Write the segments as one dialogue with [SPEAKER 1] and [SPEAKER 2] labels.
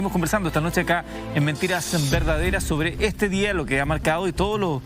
[SPEAKER 1] Estamos conversando esta noche acá en Mentiras Verdaderas sobre este día, lo que ha marcado y todas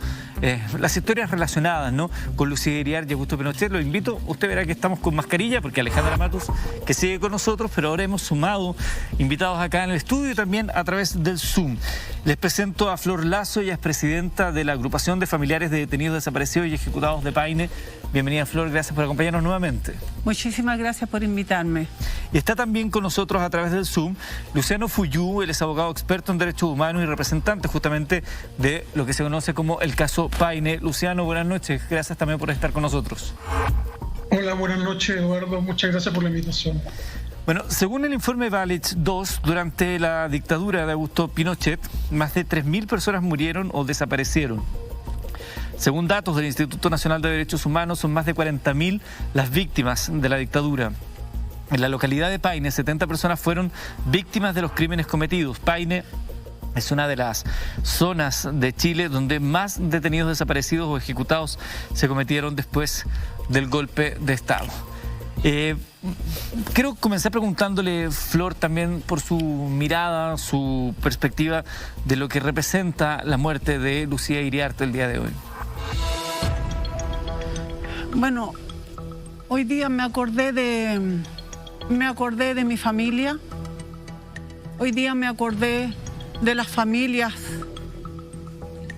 [SPEAKER 1] las historias relacionadas, ¿no?, con Lucía Iriart y Augusto Pinochet. Lo invito, usted verá que estamos con mascarilla porque Alejandra Matus, que sigue con nosotros, pero ahora hemos sumado invitados acá en el estudio y también a través del Zoom. Les presento a Flor Lazo, ella es presidenta de la Agrupación de Familiares de Detenidos Desaparecidos y Ejecutados de Paine. Bienvenida, Flor, gracias por acompañarnos nuevamente.
[SPEAKER 2] Muchísimas gracias por invitarme.
[SPEAKER 1] Y está también con nosotros a través del Zoom Luciano Fuyú, él es abogado experto en derechos humanos y representante justamente de lo que se conoce como el caso Paine. Luciano, buenas noches, gracias también por estar con nosotros.
[SPEAKER 3] Hola, buenas noches, Eduardo, muchas gracias por la invitación.
[SPEAKER 1] Bueno, según el informe Valich II, durante la dictadura de Augusto Pinochet, más de 3.000 personas murieron o desaparecieron. Según datos del Instituto Nacional de Derechos Humanos, son más de 40.000 las víctimas de la dictadura. En la localidad de Paine, 70 personas fueron víctimas de los crímenes cometidos. Paine es una de las zonas de Chile donde más detenidos desaparecidos o ejecutados se cometieron después del golpe de Estado. Quiero comenzar preguntándole, Flor, también por su mirada, su perspectiva de lo que representa la muerte de Lucía Iriart el día de hoy.
[SPEAKER 2] Bueno, hoy día me acordé de mi familia. Hoy día me acordé de las familias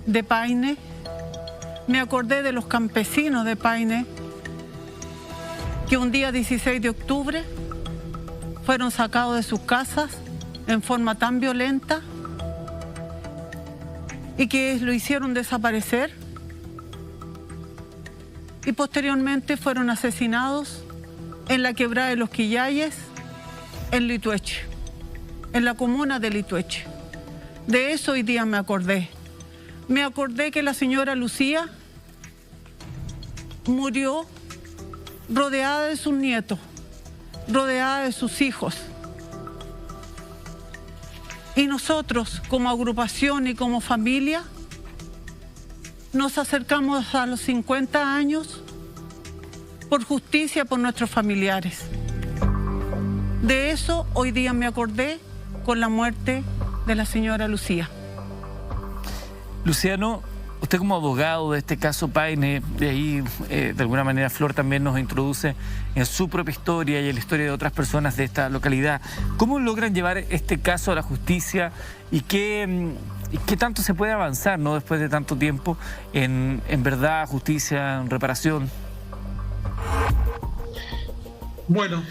[SPEAKER 2] de Paine. Me acordé de los campesinos de Paine que un día 16 de octubre fueron sacados de sus casas en forma tan violenta y que lo hicieron desaparecer y posteriormente fueron asesinados en la quebrada de los Quillayes, en Litueche, en la comuna de Litueche. De eso hoy día me acordé. Me acordé que la señora Lucía murió rodeada de sus nietos, rodeada de sus hijos. Y nosotros, como agrupación y como familia, nos acercamos a los 50 años por justicia por nuestros familiares. De eso hoy día me acordé con la muerte de la señora Lucía.
[SPEAKER 1] Luciano, usted como abogado de este caso Paine, de ahí de alguna manera Flor también nos introduce en su propia historia y en la historia de otras personas de esta localidad. ¿Cómo logran llevar este caso a la justicia y qué tanto se puede avanzar, ¿no?, después de tanto tiempo en verdad, justicia, en reparación?
[SPEAKER 3] Bueno,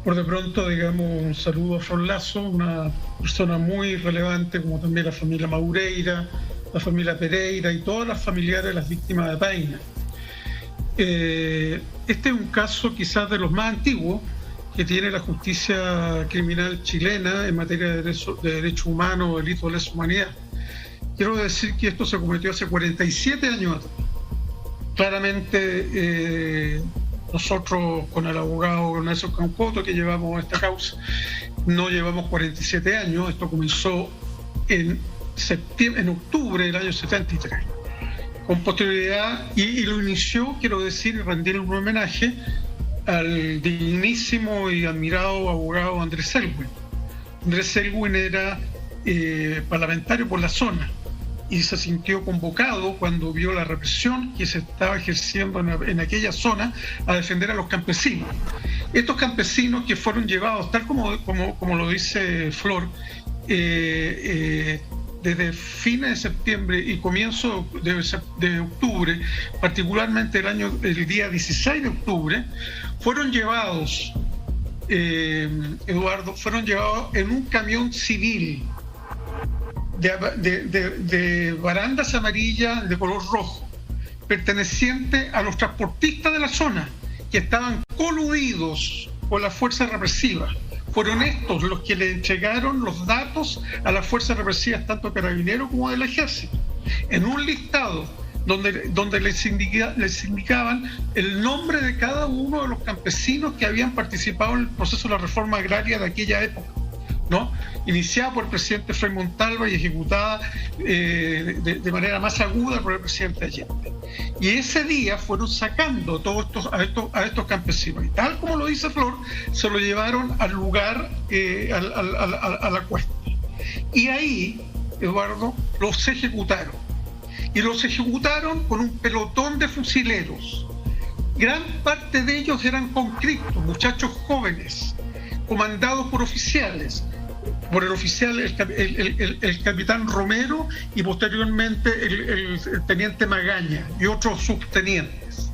[SPEAKER 3] por de pronto, digamos, un saludo a Flor Lazo, una persona muy relevante, como también la familia Maureira, la familia Pereira y todas las familiares de las víctimas de Paine. Este es un caso quizás de los más antiguos que tiene la justicia criminal chilena en materia de derechos humanos, delitos de lesa humanidad. Quiero decir que esto se cometió hace 47 años atrás. Claramente nosotros con el abogado Nelson Campoto, que llevamos esta causa, no llevamos 47 años. Esto comenzó en octubre del año 73. Con posterioridad, y lo inició, quiero decir, y rendir un homenaje al dignísimo y admirado abogado Andrés Selwyn. Andrés Selwyn era parlamentario por la zona y se sintió convocado cuando vio la represión que se estaba ejerciendo en aquella zona a defender a los campesinos. Estos campesinos que fueron llevados, tal como lo dice Flor, desde fines de septiembre y comienzo de octubre, particularmente el día 16 de octubre, fueron llevados, Eduardo, fueron llevados en un camión civil de barandas amarillas de color rojo, perteneciente a los transportistas de la zona, que estaban coludidos con las fuerzas represivas. Fueron estos los que le entregaron los datos a las fuerzas represivas, tanto carabineros como del ejército, en un listado donde les indicaban el nombre de cada uno de los campesinos que habían participado en el proceso de la reforma agraria de aquella época. ¿no? Iniciada por el presidente Frei Montalva y ejecutada de manera más aguda por el presidente Allende. Y ese día fueron sacando a estos campesinos. Y tal como lo dice Flor, se lo llevaron al lugar, a la cuesta. Y ahí, Eduardo, los ejecutaron. Y los ejecutaron con un pelotón de fusileros. Gran parte de ellos eran conscriptos, muchachos jóvenes, comandados por oficiales, por el oficial, el capitán Romero, y posteriormente el teniente Magaña y otros subtenientes.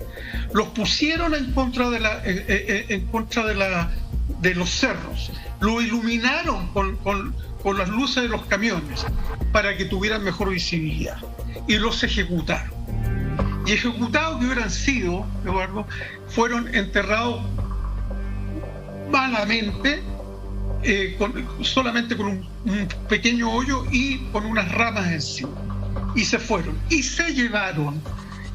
[SPEAKER 3] Los pusieron en contra de los cerros, lo iluminaron con las luces de los camiones para que tuvieran mejor visibilidad, y los ejecutaron. Y ejecutados que hubieran sido, Eduardo, fueron enterrados malamente, solamente con un pequeño hoyo y con unas ramas encima. Y se fueron. Y se llevaron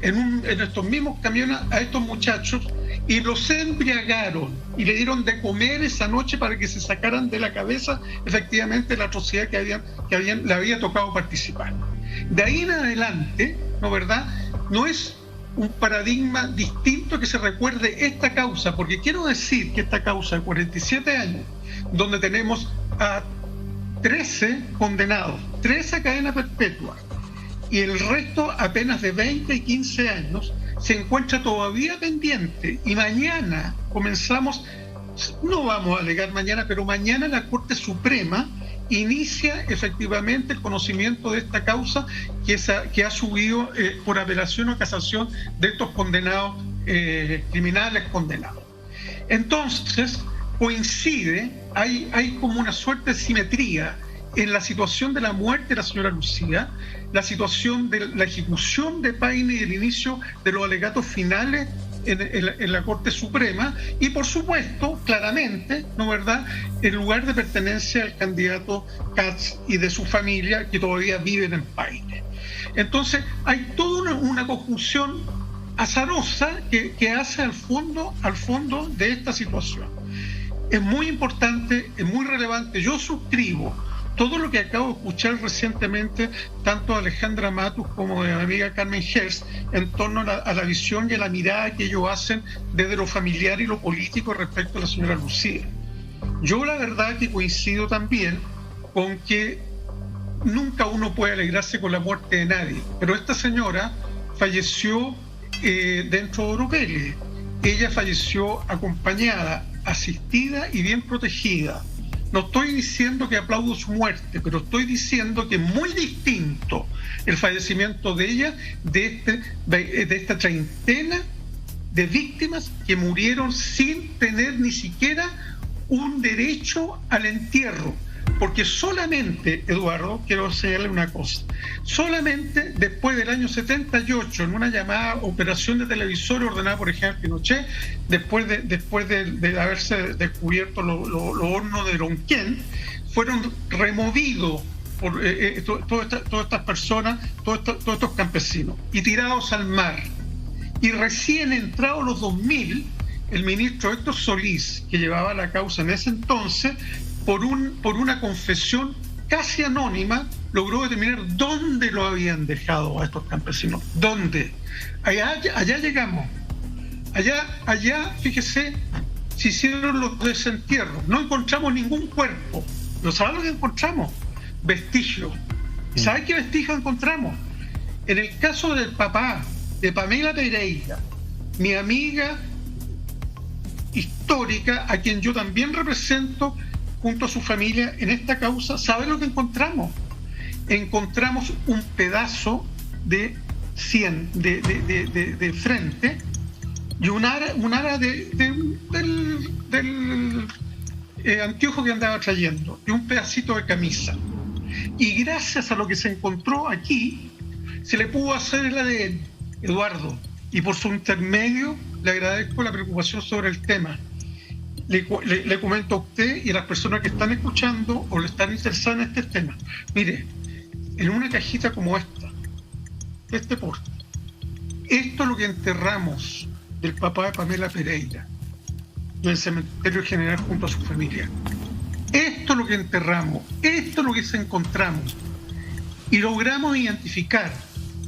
[SPEAKER 3] en estos mismos camiones a estos muchachos y los embriagaron y le dieron de comer esa noche para que se sacaran de la cabeza efectivamente la atrocidad que le había tocado participar. De ahí en adelante, ¿no, verdad?, no es un paradigma distinto que se recuerde esta causa, porque quiero decir que esta causa de 47 años, donde tenemos a 13 condenados, 13 a cadena perpetua, y el resto apenas de 20 y 15 años, se encuentra todavía pendiente. Y mañana comenzamos, no vamos a alegar mañana, pero mañana la Corte Suprema inicia efectivamente el conocimiento de esta causa que ha subido por apelación o casación de estos condenados, criminales condenados. Entonces, coincide, hay como una suerte de simetría en la situación de la muerte de la señora Lucía, la situación de la ejecución de Paine y el inicio de los alegatos finales en la Corte Suprema, y por supuesto, claramente, ¿no, verdad?, el lugar de pertenencia al candidato Katz y de su familia que todavía viven en Paine. Entonces, hay toda una conjunción azarosa que hace al fondo de esta situación. Es muy importante, es muy relevante. Yo suscribo todo lo que acabo de escuchar recientemente, tanto de Alejandra Matus como de mi amiga Carmen Hertz, en torno a la visión y a la mirada que ellos hacen desde lo familiar y lo político respecto a la señora Lucía. Yo la verdad que coincido también con que nunca uno puede alegrarse con la muerte de nadie, pero esta señora falleció dentro de Oropelli. Ella falleció acompañada, asistida y bien protegida. No estoy diciendo que aplaudo su muerte, pero estoy diciendo que es muy distinto el fallecimiento de ella de esta treintena de víctimas que murieron sin tener ni siquiera un derecho al entierro. Porque solamente, Eduardo, quiero señalarle una cosa, solamente después del año 78, en una llamada operación de televisor ordenada por el general Pinochet, después de haberse descubierto los hornos de Lonquén, fueron removidos por todas estas personas, todos estos campesinos, y tirados al mar. Y recién entrados los 2000, el ministro Héctor Solís, que llevaba la causa en ese entonces, por una confesión casi anónima, logró determinar dónde lo habían dejado a estos campesinos. ¿Dónde? Allá llegamos. Allá, fíjese, se hicieron los desentierros. No encontramos ningún cuerpo. ¿No saben lo que encontramos? Vestigios. ¿Saben qué vestigios encontramos? En el caso del papá de Pamela Pereira, mi amiga histórica, a quien yo también represento junto a su familia en esta causa, ¿saben lo que encontramos? Encontramos un pedazo de frente y un ara del anteojo que andaba trayendo, y un pedacito de camisa. Y gracias a lo que se encontró aquí, se le pudo hacer el ADN, Eduardo, y por su intermedio le agradezco la preocupación sobre el tema. Le comento a usted y a las personas que están escuchando o le están interesadas en este tema. Mire, en una cajita como esta, de este porte, esto es lo que enterramos del papá de Pamela Pereira en el cementerio general junto a su familia. esto es lo que enterramos, esto es lo que encontramos. Y logramos identificar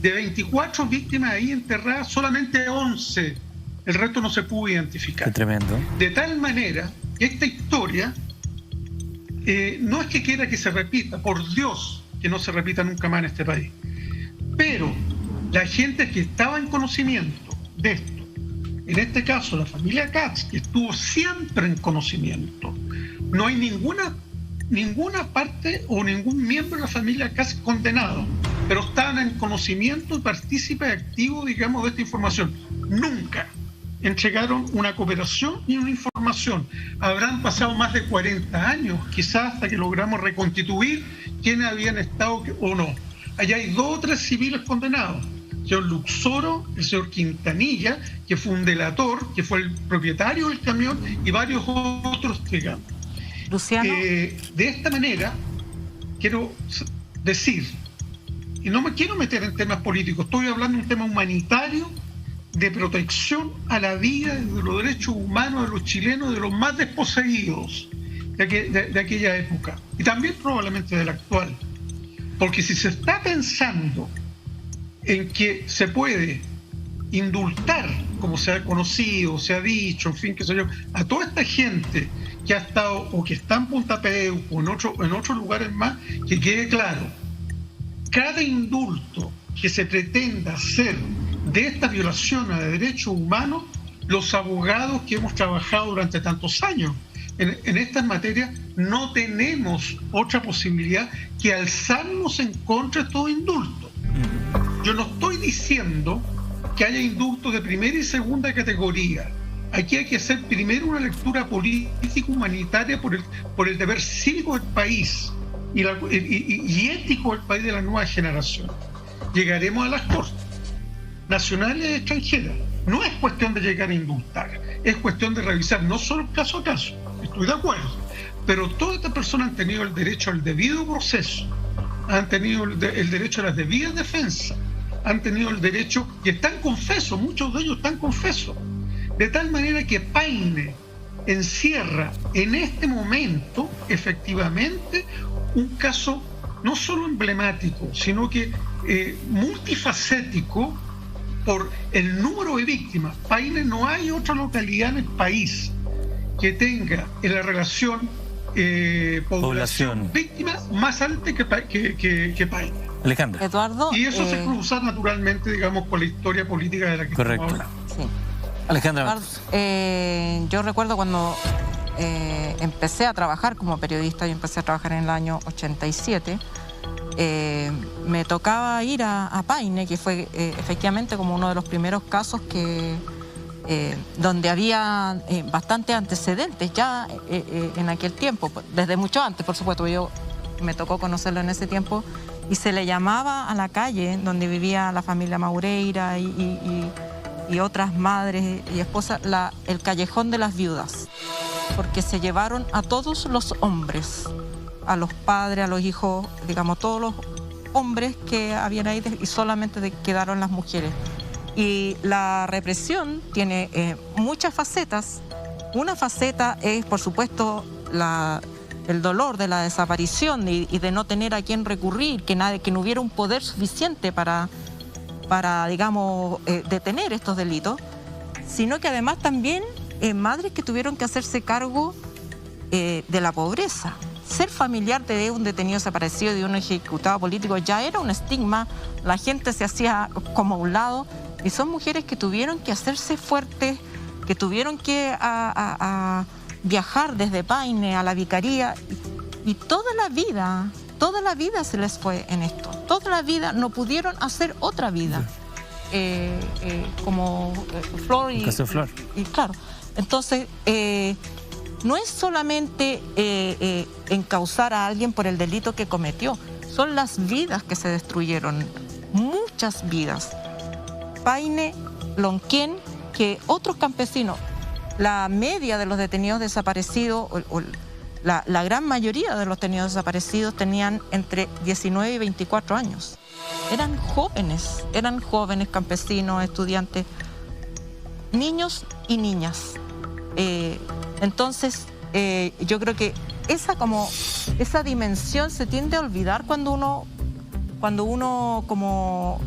[SPEAKER 3] de 24 víctimas ahí enterradas, solamente 11. El resto no se pudo identificar.
[SPEAKER 1] Qué tremendo.
[SPEAKER 3] De tal manera que esta historia no es que quiera que se repita, por Dios que no se repita nunca más en este país. Pero la gente que estaba en conocimiento de esto, en este caso la familia Katz, que estuvo siempre en conocimiento, no hay ninguna parte o ningún miembro de la familia Katz condenado, pero estaban en conocimiento y partícipe activo, digamos, de esta información. Nunca entregaron una cooperación ni una información. Habrán pasado más de 40 años, quizás hasta que logramos reconstituir quiénes habían estado o no. Allá hay 2 o 3 civiles condenados. El señor Luxoro, el señor Quintanilla, que fue un delator, que fue el propietario del camión, y varios otros, digamos.
[SPEAKER 4] Luciano.
[SPEAKER 3] De esta manera, quiero decir, y no me quiero meter en temas políticos, estoy hablando de un tema humanitario, de protección a la vida, de los derechos humanos de los chilenos, de los más desposeídos de aquella época, y también probablemente de la actual. Porque si se está pensando en que se puede indultar, como se ha conocido, se ha dicho, en fin, qué sé yo, a toda esta gente que ha estado o que está en Punta Peuco o en otros lugares más, que quede claro, cada indulto que se pretenda hacer de esta violación a derechos humanos, los abogados que hemos trabajado durante tantos años en estas materias, no tenemos otra posibilidad que alzarnos en contra de todo indulto. Yo no estoy diciendo que haya indultos de primera y segunda categoría. Aquí hay que hacer primero una lectura político-humanitaria por el deber cívico del país y ético del país de la nueva generación. Llegaremos a las cortes nacionales y extranjeras. No es cuestión de llegar a indultar, es cuestión de revisar no solo caso a caso, estoy de acuerdo, pero todas estas personas han tenido el derecho al debido proceso, han tenido el derecho a las debidas defensas, han tenido el derecho, y están confesos, muchos de ellos están confesos, de tal manera que Paine encierra en este momento efectivamente un caso no solo emblemático, sino que multifacético por el número de víctimas. Paine, no hay otra localidad en el país que tenga en la relación población víctimas más alta que Paine.
[SPEAKER 1] Alejandra.
[SPEAKER 4] Eduardo.
[SPEAKER 3] Y eso se cruza naturalmente, digamos, con la historia política de la que
[SPEAKER 1] correcto.
[SPEAKER 3] estamos hablando.
[SPEAKER 4] Sí.
[SPEAKER 1] Alejandra.
[SPEAKER 4] Eduardo, yo recuerdo cuando empecé a trabajar como periodista, yo empecé a trabajar en el año 87, me tocaba ir a Paine, que fue efectivamente como uno de los primeros casos donde había bastantes antecedentes ya en aquel tiempo, desde mucho antes, por supuesto. Yo me tocó conocerlo en ese tiempo, y se le llamaba a la calle donde vivía la familia Maureira y otras madres y esposas, el Callejón de las Viudas, porque se llevaron a todos los hombres, a los padres, a los hijos, digamos, todos los hombres que habían ahí, y solamente quedaron las mujeres. Y la represión tiene muchas facetas. Una faceta es, por supuesto, el dolor de la desaparición y de no tener a quién recurrir, que no hubiera un poder suficiente para digamos, detener estos delitos, sino que además también madres que tuvieron que hacerse cargo de la pobreza. Ser familiar de un detenido desaparecido, de un ejecutado político, ya era un estigma, la gente se hacía como a un lado, y son mujeres que tuvieron que hacerse fuertes, que tuvieron que a viajar desde Paine a la vicaría, y toda la vida se les fue en esto, toda la vida no pudieron hacer otra vida, como Flor y
[SPEAKER 1] Flor.
[SPEAKER 4] Y claro, entonces no es solamente encausar a alguien por el delito que cometió, son las vidas que se destruyeron, muchas vidas. Paine, Lonquén, que otros campesinos, la media de los detenidos desaparecidos, la gran mayoría de los detenidos desaparecidos tenían entre 19 y 24 años. Eran jóvenes campesinos, estudiantes, niños y niñas. Entonces, yo creo que esa dimensión se tiende a olvidar cuando uno como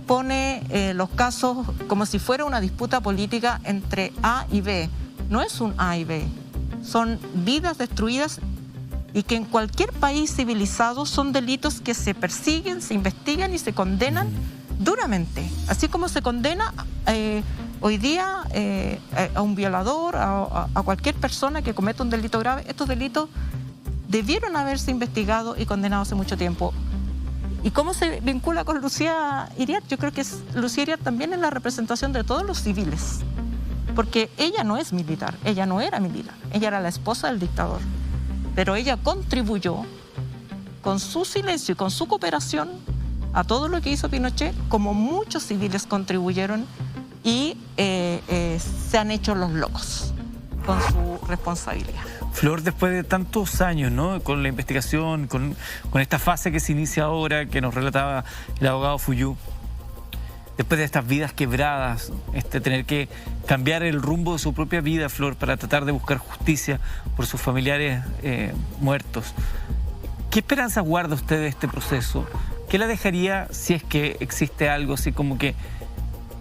[SPEAKER 4] pone los casos como si fuera una disputa política entre A y B. No es un A y B, son vidas destruidas y que en cualquier país civilizado son delitos que se persiguen, se investigan y se condenan duramente. Así como se condena hoy día a un violador, a cualquier persona que cometa un delito grave, estos delitos debieron haberse investigado y condenados hace mucho tiempo. ¿Y cómo se vincula con Lucía Iriart? Yo creo que Lucía Iriart también es la representación de todos los civiles, porque ella no es militar, ella no era militar, ella era la esposa del dictador, pero ella contribuyó con su silencio y con su cooperación a todo lo que hizo Pinochet, como muchos civiles contribuyeron y se han hecho los locos con su responsabilidad.
[SPEAKER 1] Flor, después de tantos años, ¿no?, con la investigación, con esta fase que se inicia ahora, que nos relataba el abogado Fuyú, después de estas vidas quebradas, tener que cambiar el rumbo de su propia vida, Flor, para tratar de buscar justicia por sus familiares muertos, ¿qué esperanza guarda usted de este proceso? ¿Qué la dejaría, si es que existe algo, así como que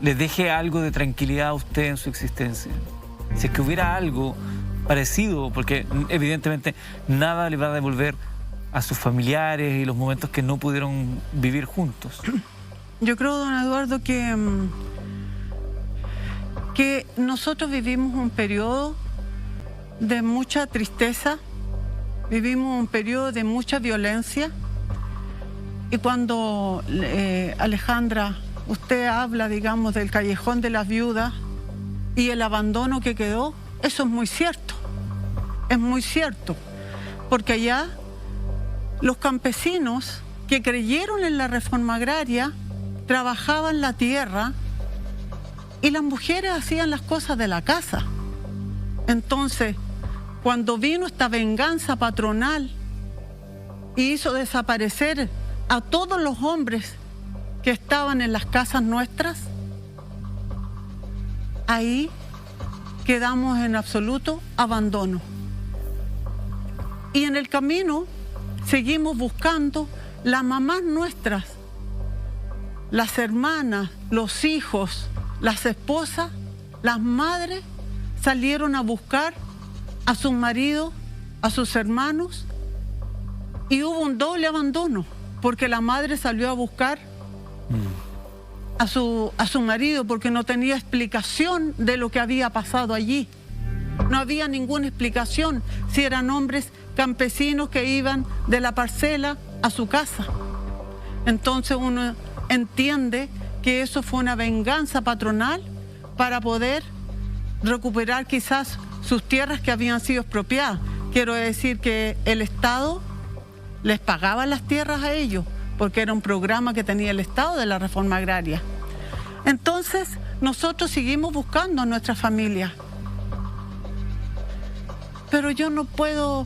[SPEAKER 1] le deje algo de tranquilidad a usted en su existencia? Si es que hubiera algo parecido, porque evidentemente nada le va a devolver a sus familiares y los momentos que no pudieron vivir juntos.
[SPEAKER 2] Yo creo, don Eduardo, que nosotros vivimos un periodo de mucha tristeza, vivimos un periodo de mucha violencia, y cuando Alejandra, usted habla, digamos, del callejón de las viudas y el abandono que quedó, eso es muy cierto, porque allá los campesinos que creyeron en la reforma agraria trabajaban la tierra y las mujeres hacían las cosas de la casa. Entonces, cuando vino esta venganza patronal y hizo desaparecer a todos los hombres que estaban en las casas nuestras, ahí quedamos en absoluto abandono. Y en el camino seguimos buscando las mamás nuestras, las hermanas, los hijos, las esposas, las madres salieron a buscar a sus maridos, a sus hermanos, y hubo un doble abandono, porque la madre salió a buscar a su marido porque no tenía explicación de lo que había pasado allí. No había ninguna explicación si eran hombres campesinos que iban de la parcela a su casa. Entonces uno entiende que eso fue una venganza patronal para poder recuperar quizás sus tierras que habían sido expropiadas. Quiero decir que el Estado les pagaba las tierras a ellos, porque era un programa que tenía el Estado de la reforma agraria. Entonces, nosotros seguimos buscando a nuestra familia. Pero yo no puedo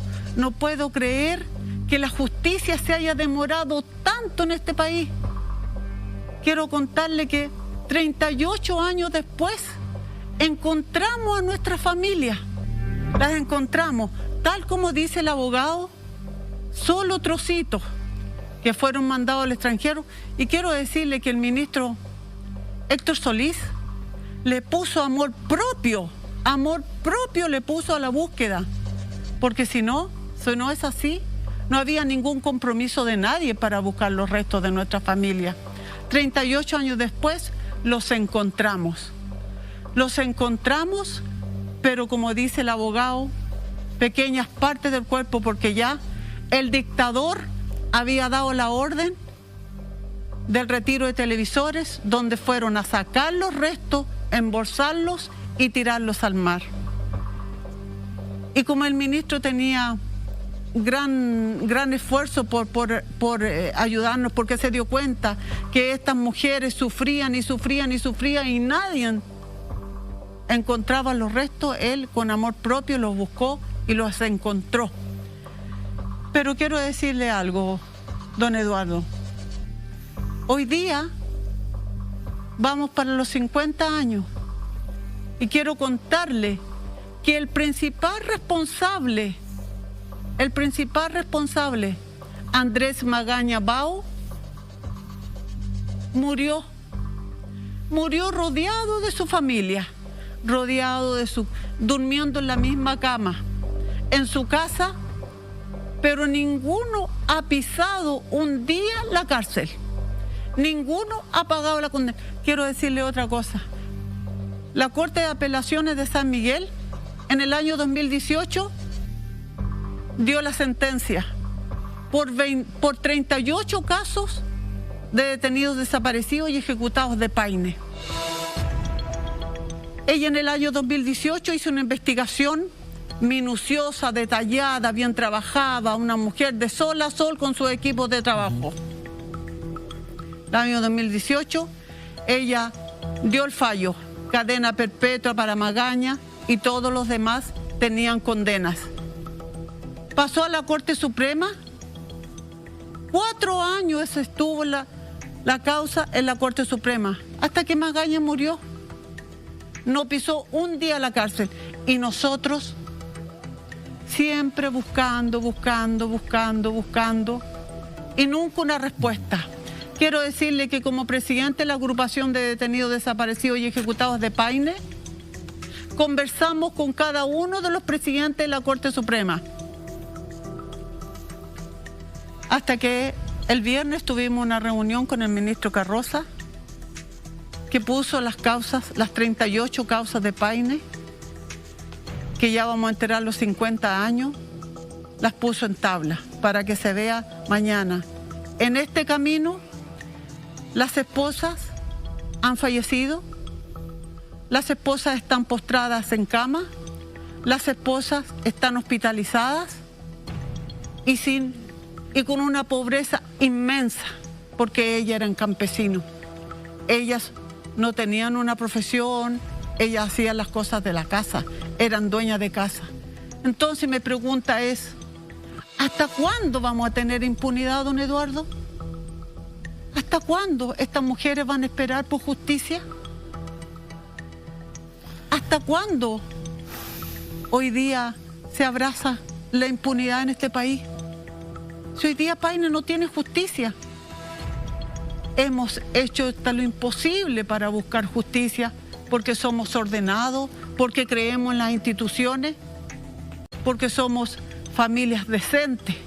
[SPEAKER 2] creer que la justicia se haya demorado tanto en este país. Quiero contarle que 38 años después encontramos a nuestra familia. Las encontramos, tal como dice el abogado, solo trocitos que fueron mandados al extranjero. Y quiero decirle que el ministro Héctor Solís le puso amor propio le puso a la búsqueda, porque si no es así, no había ningún compromiso de nadie para buscar los restos de nuestra familia. 38 años después los encontramos, pero como dice el abogado, pequeñas partes del cuerpo, porque ya el dictador había dado la orden del retiro de televisores, donde fueron a sacar los restos, embolsarlos y tirarlos al mar. Y como el ministro tenía gran esfuerzo por ayudarnos, porque se dio cuenta que estas mujeres sufrían y nadie encontraba los restos, él con amor propio los buscó y los encontró. Pero quiero decirle algo, don Eduardo. Hoy día vamos para los 50 años y quiero contarle que el principal responsable el principal responsable, Andrés Magaña Bao, murió rodeado de su familia, durmiendo en la misma cama, en su casa, pero ninguno ha pisado un día la cárcel. Ninguno ha pagado la condena. Quiero decirle otra cosa. La Corte de Apelaciones de San Miguel, en el año 2018, dio la sentencia por 38 casos de detenidos desaparecidos y ejecutados de Paine. Ella en el año 2018 hizo una investigación minuciosa, detallada, bien trabajada, una mujer de sol a sol con su equipo de trabajo. El año 2018, ella dio el fallo, cadena perpetua para Magaña, y todos los demás tenían condenas. Pasó a la Corte Suprema, 4 años estuvo la causa en la Corte Suprema, hasta que Magaña murió. No pisó un día la cárcel, y nosotros siempre buscando, y nunca una respuesta. Quiero decirle que como presidente de la agrupación de detenidos desaparecidos y ejecutados de Paine, conversamos con cada uno de los presidentes de la Corte Suprema. Hasta que el viernes tuvimos una reunión con el ministro Carroza, que puso las 38 causas de Paine, que ya vamos a enterar los 50 años, las puso en tabla para que se vea mañana. En este camino, las esposas han fallecido, las esposas están postradas en cama, las esposas están hospitalizadas y con una pobreza inmensa, porque ellas eran campesinos. Ellas no tenían una profesión, ellas hacían las cosas de la casa, eran dueñas de casa. Entonces mi pregunta es, ¿hasta cuándo vamos a tener impunidad, don Eduardo? ¿Hasta cuándo estas mujeres van a esperar por justicia? ¿Hasta cuándo hoy día se abraza la impunidad en este país? Si hoy día Paine no tiene justicia, hemos hecho hasta lo imposible para buscar justicia, porque somos ordenados, porque creemos en las instituciones, porque somos familias decentes.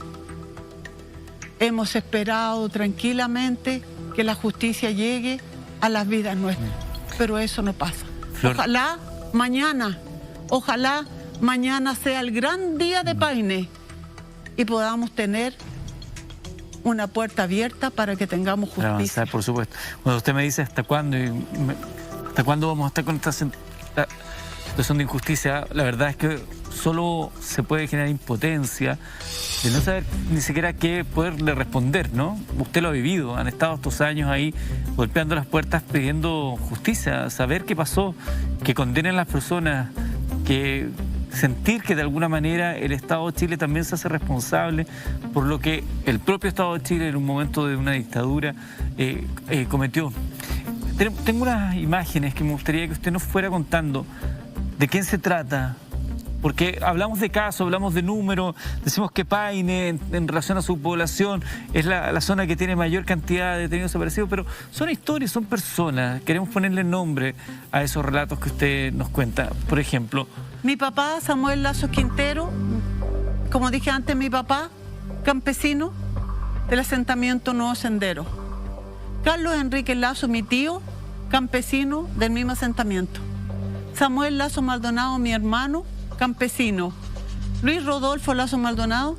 [SPEAKER 2] Hemos esperado tranquilamente que la justicia llegue a las vidas nuestras, pero eso no pasa.
[SPEAKER 1] Flor.
[SPEAKER 2] Ojalá mañana sea el gran día de Paine y podamos tener una puerta abierta para que tengamos justicia.
[SPEAKER 1] Para avanzar, por supuesto. Cuando usted me dice hasta cuándo vamos a estar con esta situación de injusticia, la verdad es que solo se puede generar impotencia de no saber ni siquiera qué poderle responder, ¿no? Usted lo ha vivido, han estado estos años ahí golpeando las puertas pidiendo justicia, saber qué pasó, que condenen a las personas, que sentir que de alguna manera el Estado de Chile también se hace responsable por lo que el propio Estado de Chile en un momento de una dictadura cometió. Tengo unas imágenes que me gustaría que usted nos fuera contando de quién se trata, porque hablamos de casos, hablamos de números, decimos que Paine en relación a su población es la zona que tiene mayor cantidad de detenidos desaparecidos, pero son historias, son personas. Queremos ponerle nombre a esos relatos que usted nos cuenta. Por ejemplo,
[SPEAKER 2] mi papá, Samuel Lazo Quintero, como dije antes, mi papá, campesino del asentamiento Nuevo Sendero. Carlos Enrique Lazo, mi tío, campesino del mismo asentamiento. Samuel Lazo Maldonado, mi hermano, campesino. Luis Rodolfo Lazo Maldonado,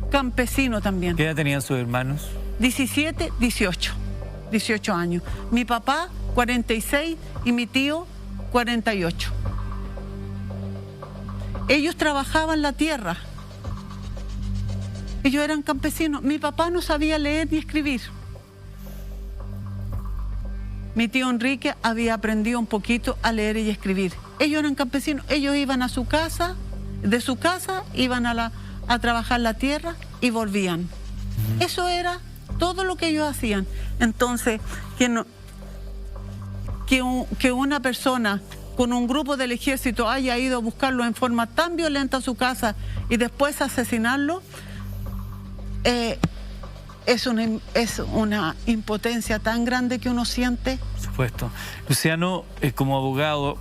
[SPEAKER 2] campesino también.
[SPEAKER 1] ¿qué edad tenían sus hermanos?
[SPEAKER 2] 17, 18 años. Mi papá, 46, y mi tío, 48. Ellos trabajaban la tierra. Ellos eran campesinos. Mi papá no sabía leer ni escribir. Mi tío Enrique había aprendido un poquito a leer y escribir. Ellos eran campesinos, ellos iban a su casa, de su casa iban a trabajar la tierra y volvían. Eso era todo lo que ellos hacían. Entonces, que una persona con un grupo del ejército haya ido a buscarlo en forma tan violenta a su casa y después asesinarlo, es una impotencia tan grande que uno siente.
[SPEAKER 1] Por supuesto. Luciano, como abogado,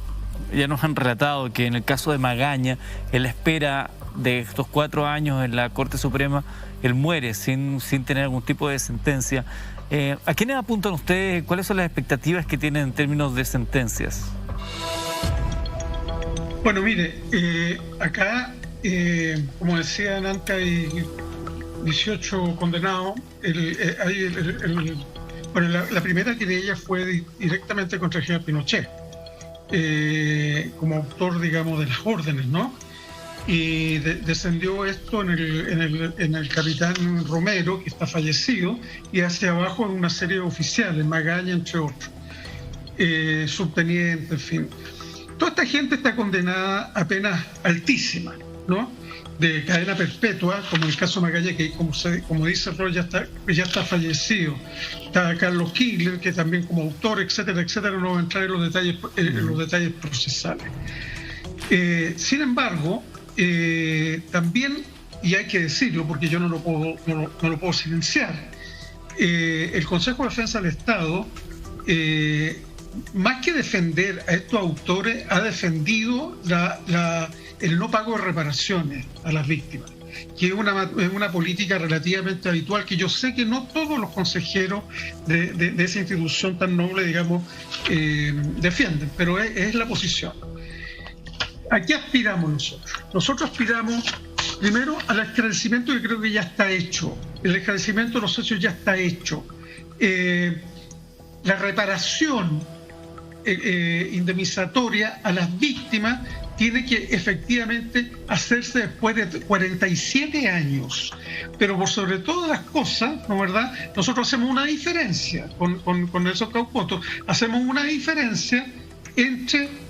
[SPEAKER 1] ya nos han relatado que en el caso de Magaña, en la espera de estos 4 años en la Corte Suprema, él muere sin tener algún tipo de sentencia. ¿A quiénes apuntan ustedes? ¿Cuáles son las expectativas que tienen en términos de sentencias?
[SPEAKER 3] Bueno, mire, acá, como decían antes, hay 18 condenados. Bueno, la primera querella fue directamente contra el general Pinochet, como autor, digamos, de las órdenes, ¿no? Y descendió esto en el capitán Romero, que está fallecido, y hacia abajo en una serie de oficiales, Magaña, entre otros, subteniente, en fin. Toda esta gente está condenada a penas altísimas, ¿no? De cadena perpetua, como el caso Magaña, que como dice Roy, ya está fallecido. Está Carlos Kirchner, que también como autor, etcétera, etcétera, no voy a entrar en los detalles procesales. Sin embargo, también, y hay que decirlo porque yo no lo puedo silenciar, el Consejo de Defensa del Estado, más que defender a estos autores, ha defendido el no pago de reparaciones a las víctimas, que es una política relativamente habitual, que yo sé que no todos los consejeros de esa institución tan noble, digamos, defienden, pero es la posición. ¿A qué aspiramos nosotros? Nosotros aspiramos primero al esclarecimiento, que creo que ya está hecho. El esclarecimiento de los hechos ya está hecho. La reparación indemnizatoria a las víctimas tiene que efectivamente hacerse después de 47 años. Pero por sobre todas las cosas, ¿no verdad? Nosotros hacemos una diferencia con Nelson Caupoto, hacemos una diferencia entre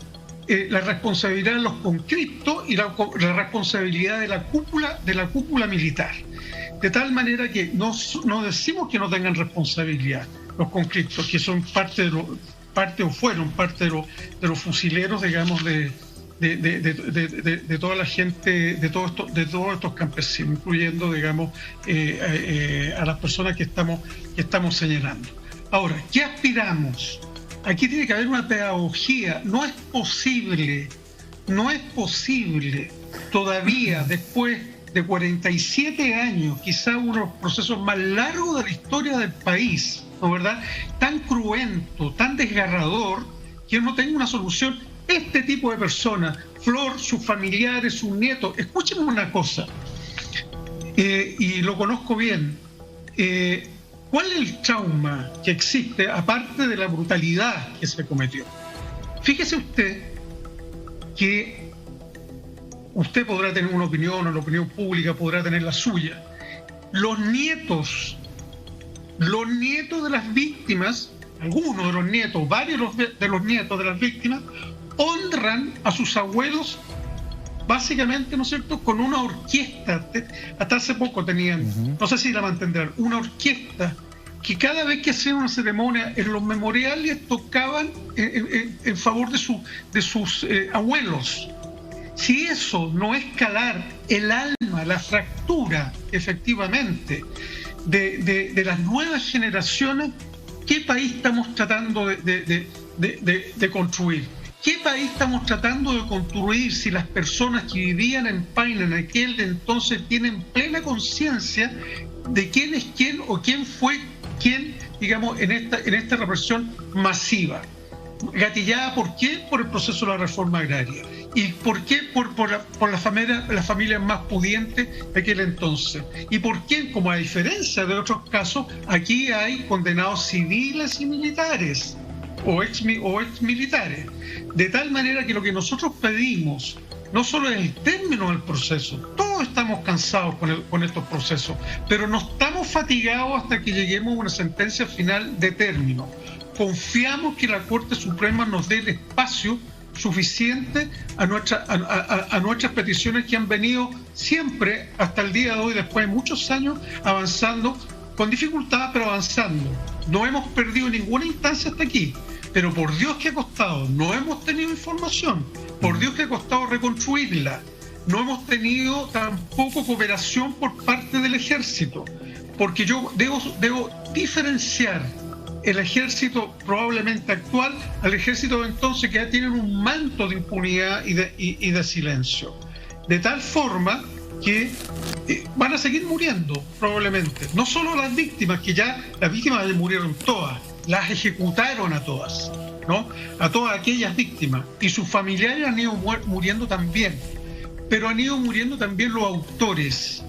[SPEAKER 3] la responsabilidad de los conscriptos y la responsabilidad de la cúpula militar. De tal manera que no decimos que no tengan responsabilidad los conscriptos, que son fueron parte de los fusileros, digamos, de toda la gente, de todos estos campesinos, incluyendo, digamos, a las personas que estamos señalando. Ahora, ¿qué aspiramos? Aquí tiene que haber una pedagogía. No es posible todavía, después de 47 años, quizá uno de los procesos más largos de la historia del país, ¿no verdad? Tan cruento, tan desgarrador, que no tenga una solución. Este tipo de personas, Flor, sus familiares, sus nietos, escúchenme una cosa, y lo conozco bien. ¿Cuál es el trauma que existe, aparte de la brutalidad que se cometió? Fíjese usted que usted podrá tener una opinión, o la opinión pública podrá tener la suya. Los nietos de las víctimas, algunos de los nietos, varios de los nietos de las víctimas, honran a sus abuelos básicamente, ¿no es cierto?, con una orquesta. Hasta hace poco tenían, no sé si la mantendrán, una orquesta que cada vez que hacían una ceremonia en los memoriales tocaban en favor de sus abuelos. Si eso no es calar el alma, la fractura, efectivamente, de las nuevas generaciones, ¿qué país estamos tratando de construir? ¿Qué país estamos tratando de construir si las personas que vivían en Paine en aquel entonces tienen plena conciencia de quién es quién o quién fue quién, digamos, en esta represión masiva? Gatillada, ¿por qué? Por el proceso de la reforma agraria. ¿Y por qué? Por las familias más pudientes de aquel entonces. ¿Y por qué? Como a diferencia de otros casos, aquí hay condenados civiles y militares o ex militares. De tal manera que lo que nosotros pedimos no solo es el término del proceso, todos estamos cansados con estos procesos, pero no estamos fatigados hasta que lleguemos a una sentencia final de término. Confiamos que la Corte Suprema nos dé el espacio suficiente a nuestras peticiones, que han venido siempre hasta el día de hoy, después de muchos años, avanzando con dificultad, pero avanzando. No hemos perdido ninguna instancia hasta aquí, pero por Dios que ha costado, no hemos tenido información, por Dios que ha costado reconstruirla, no hemos tenido tampoco cooperación por parte del ejército, porque yo debo diferenciar el ejército probablemente actual al ejército de entonces, que ya tienen un manto de impunidad y de silencio, de tal forma que van a seguir muriendo probablemente, no solo las víctimas, que ya las víctimas murieron todas, las ejecutaron a todas, ¿no? A todas aquellas víctimas, y sus familiares han ido muriendo también, pero han ido muriendo también los autores,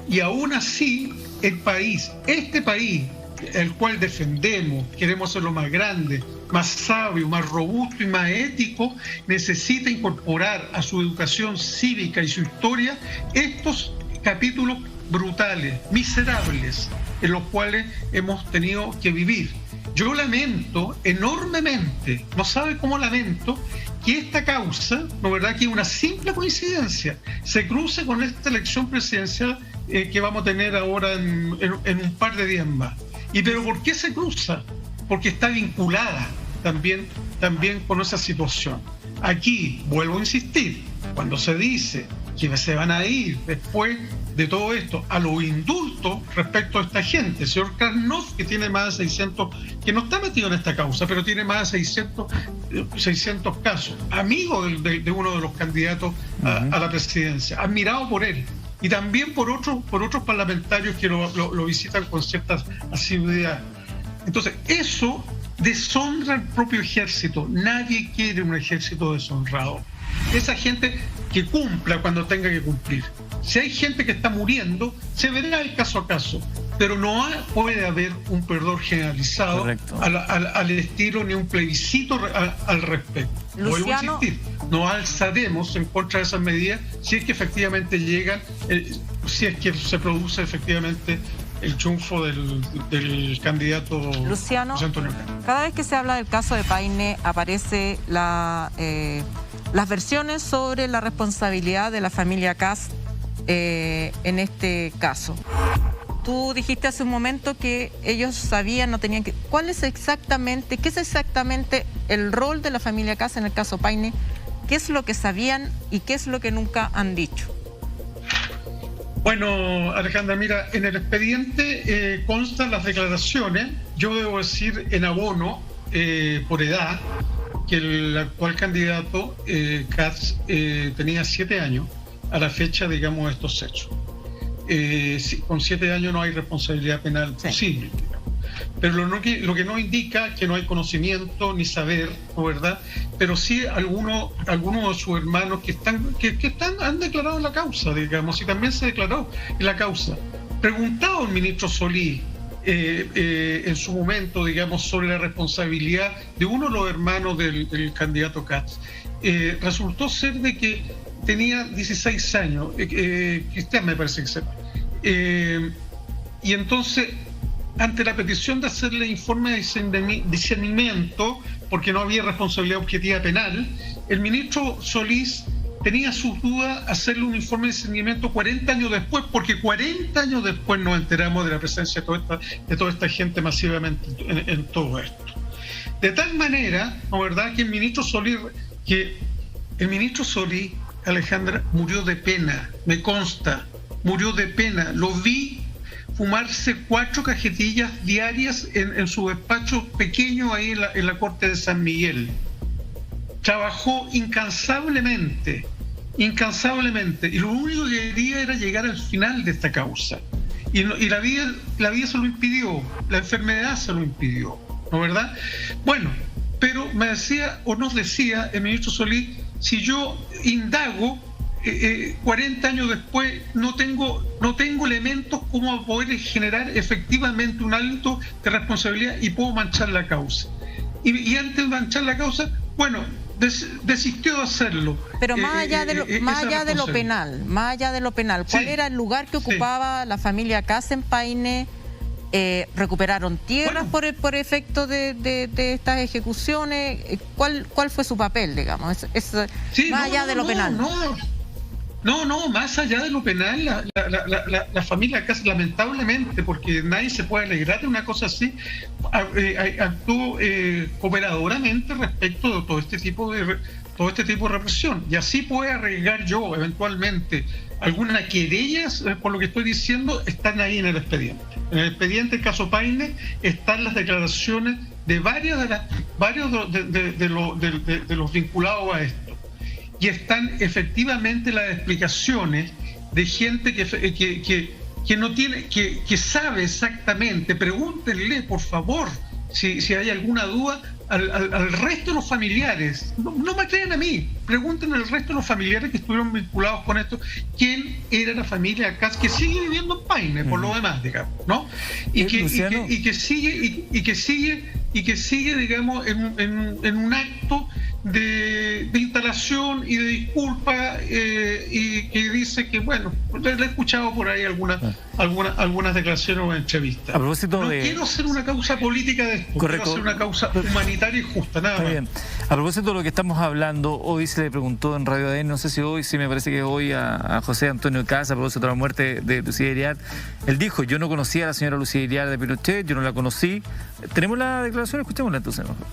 [SPEAKER 3] y aún así este país, el cual defendemos, queremos hacerlo más grande, más sabio, más robusto y más ético, necesita incorporar a su educación cívica y su historia estos capítulos brutales, miserables, en los cuales hemos tenido que vivir. Yo lamento enormemente, no sabe cómo lamento, que esta causa, ¿no verdad?, que es una simple coincidencia, se cruce con esta elección presidencial que vamos a tener ahora en un par de días más. ¿Pero por qué se cruza? Porque está vinculada también con esa situación. Aquí, vuelvo a insistir, cuando se dice que se van a ir después de todo esto a los indultos respecto a esta gente, el señor Karnov, que tiene más de 600, que no está metido en esta causa, pero tiene más de 600 casos, amigo de uno de los candidatos a la presidencia, admirado por él, y también por otros parlamentarios que lo visitan con cierta asiduidad. Entonces, eso deshonra al propio ejército. Nadie quiere un ejército deshonrado. Esa gente que cumpla cuando tenga que cumplir. Si hay gente que está muriendo, se verá el caso a caso, pero no puede haber un perdón generalizado al estilo ni un plebiscito al respecto. Vuelvo a insistir, no alzaremos en contra de esas medidas si es que efectivamente llegan, si es que se produce efectivamente el triunfo del candidato
[SPEAKER 4] Luciano.
[SPEAKER 3] José Antonio.
[SPEAKER 4] Cada vez que se habla del caso de Paine aparece las versiones sobre la responsabilidad de la familia Kast en este caso. Tú dijiste hace un momento que ellos sabían, no tenían que... ¿Qué es exactamente el rol de la familia Kast en el caso Paine? ¿Qué es lo que sabían y qué es lo que nunca han dicho?
[SPEAKER 3] Bueno, Alejandra, mira, en el expediente constan las declaraciones. Yo debo decir en abono, por edad, que el actual candidato, Kast, tenía 7 años a la fecha, digamos, de estos hechos. Con 7 años no hay responsabilidad penal posible, digamos. Pero lo que no indica que no hay conocimiento ni saber, ¿no verdad? Pero sí algunos de sus hermanos que han declarado en la causa, digamos, y también se declaró en la causa. Preguntado el ministro Solís en su momento, digamos, sobre la responsabilidad de uno de los hermanos del candidato Kast, resultó ser de que tenía 16 años, Cristian me parece que sepa. Y entonces, ante la petición de hacerle informe de discernimiento, porque no había responsabilidad objetiva penal, el ministro Solís tenía sus dudas hacerle un informe de discernimiento 40 años después, porque 40 años después nos enteramos de la presencia de toda esta gente masivamente en todo esto. De tal manera, ¿no verdad?, que el ministro Solís, Alejandra, murió de pena, me consta, murió de pena. Lo vi fumarse 4 cajetillas diarias en su despacho pequeño ahí en la corte de San Miguel. Trabajó incansablemente, y lo único que quería era llegar al final de esta causa. Y la vida se lo impidió, la enfermedad se lo impidió, ¿no verdad? Bueno, pero me decía, o nos decía el ministro Solís, si yo indago 40 años después, no tengo elementos como poder generar efectivamente un alto de responsabilidad y puedo manchar la causa. Y antes de manchar la causa, bueno, desistió de hacerlo.
[SPEAKER 4] Pero más allá de lo penal, ¿cuál era el lugar que ocupaba la familia Kast en Paine? ¿Recuperaron tierras por efecto de estas ejecuciones? ¿Cuál fue su papel, digamos? Más allá de lo penal.
[SPEAKER 3] No, más allá de lo penal, la familia Kast, lamentablemente, porque nadie se puede alegrar de una cosa así, actuó cooperadoramente respecto de todo este tipo de represión. Y así puede arriesgar yo, eventualmente, alguna querella, por lo que estoy diciendo, están ahí en el expediente. En el expediente, el caso Paine, están las declaraciones de varios de los vinculados a esto. Y están efectivamente las explicaciones de gente que no tiene, que sabe exactamente. Pregúntenle, por favor, si hay alguna duda, al resto de los familiares. No me crean a mí, pregunten al resto de los familiares que estuvieron vinculados con esto, quién era la familia Kast, que sigue viviendo en Paine, por lo demás, digamos, ¿no? Y que sigue, digamos, en un acto de instalación y de disculpa, y que dice que, bueno, le he escuchado por ahí algunas declaraciones o entrevistas.
[SPEAKER 1] A propósito
[SPEAKER 3] quiero hacer una causa política de esto,
[SPEAKER 1] correcto.
[SPEAKER 3] Quiero hacer una causa humanitaria y justa, nada más.
[SPEAKER 1] Bien. A propósito de lo que estamos hablando, hoy se le preguntó en Radio ADN, no sé si hoy, sí me parece que hoy, a José Antonio Kast, a propósito de la muerte de Lucía Iriart. Él dijo: yo no conocía a la señora Lucía Iriart de Pinochet, yo no la conocí. ¿Tenemos la declaración? Escuchémosla entonces mejor.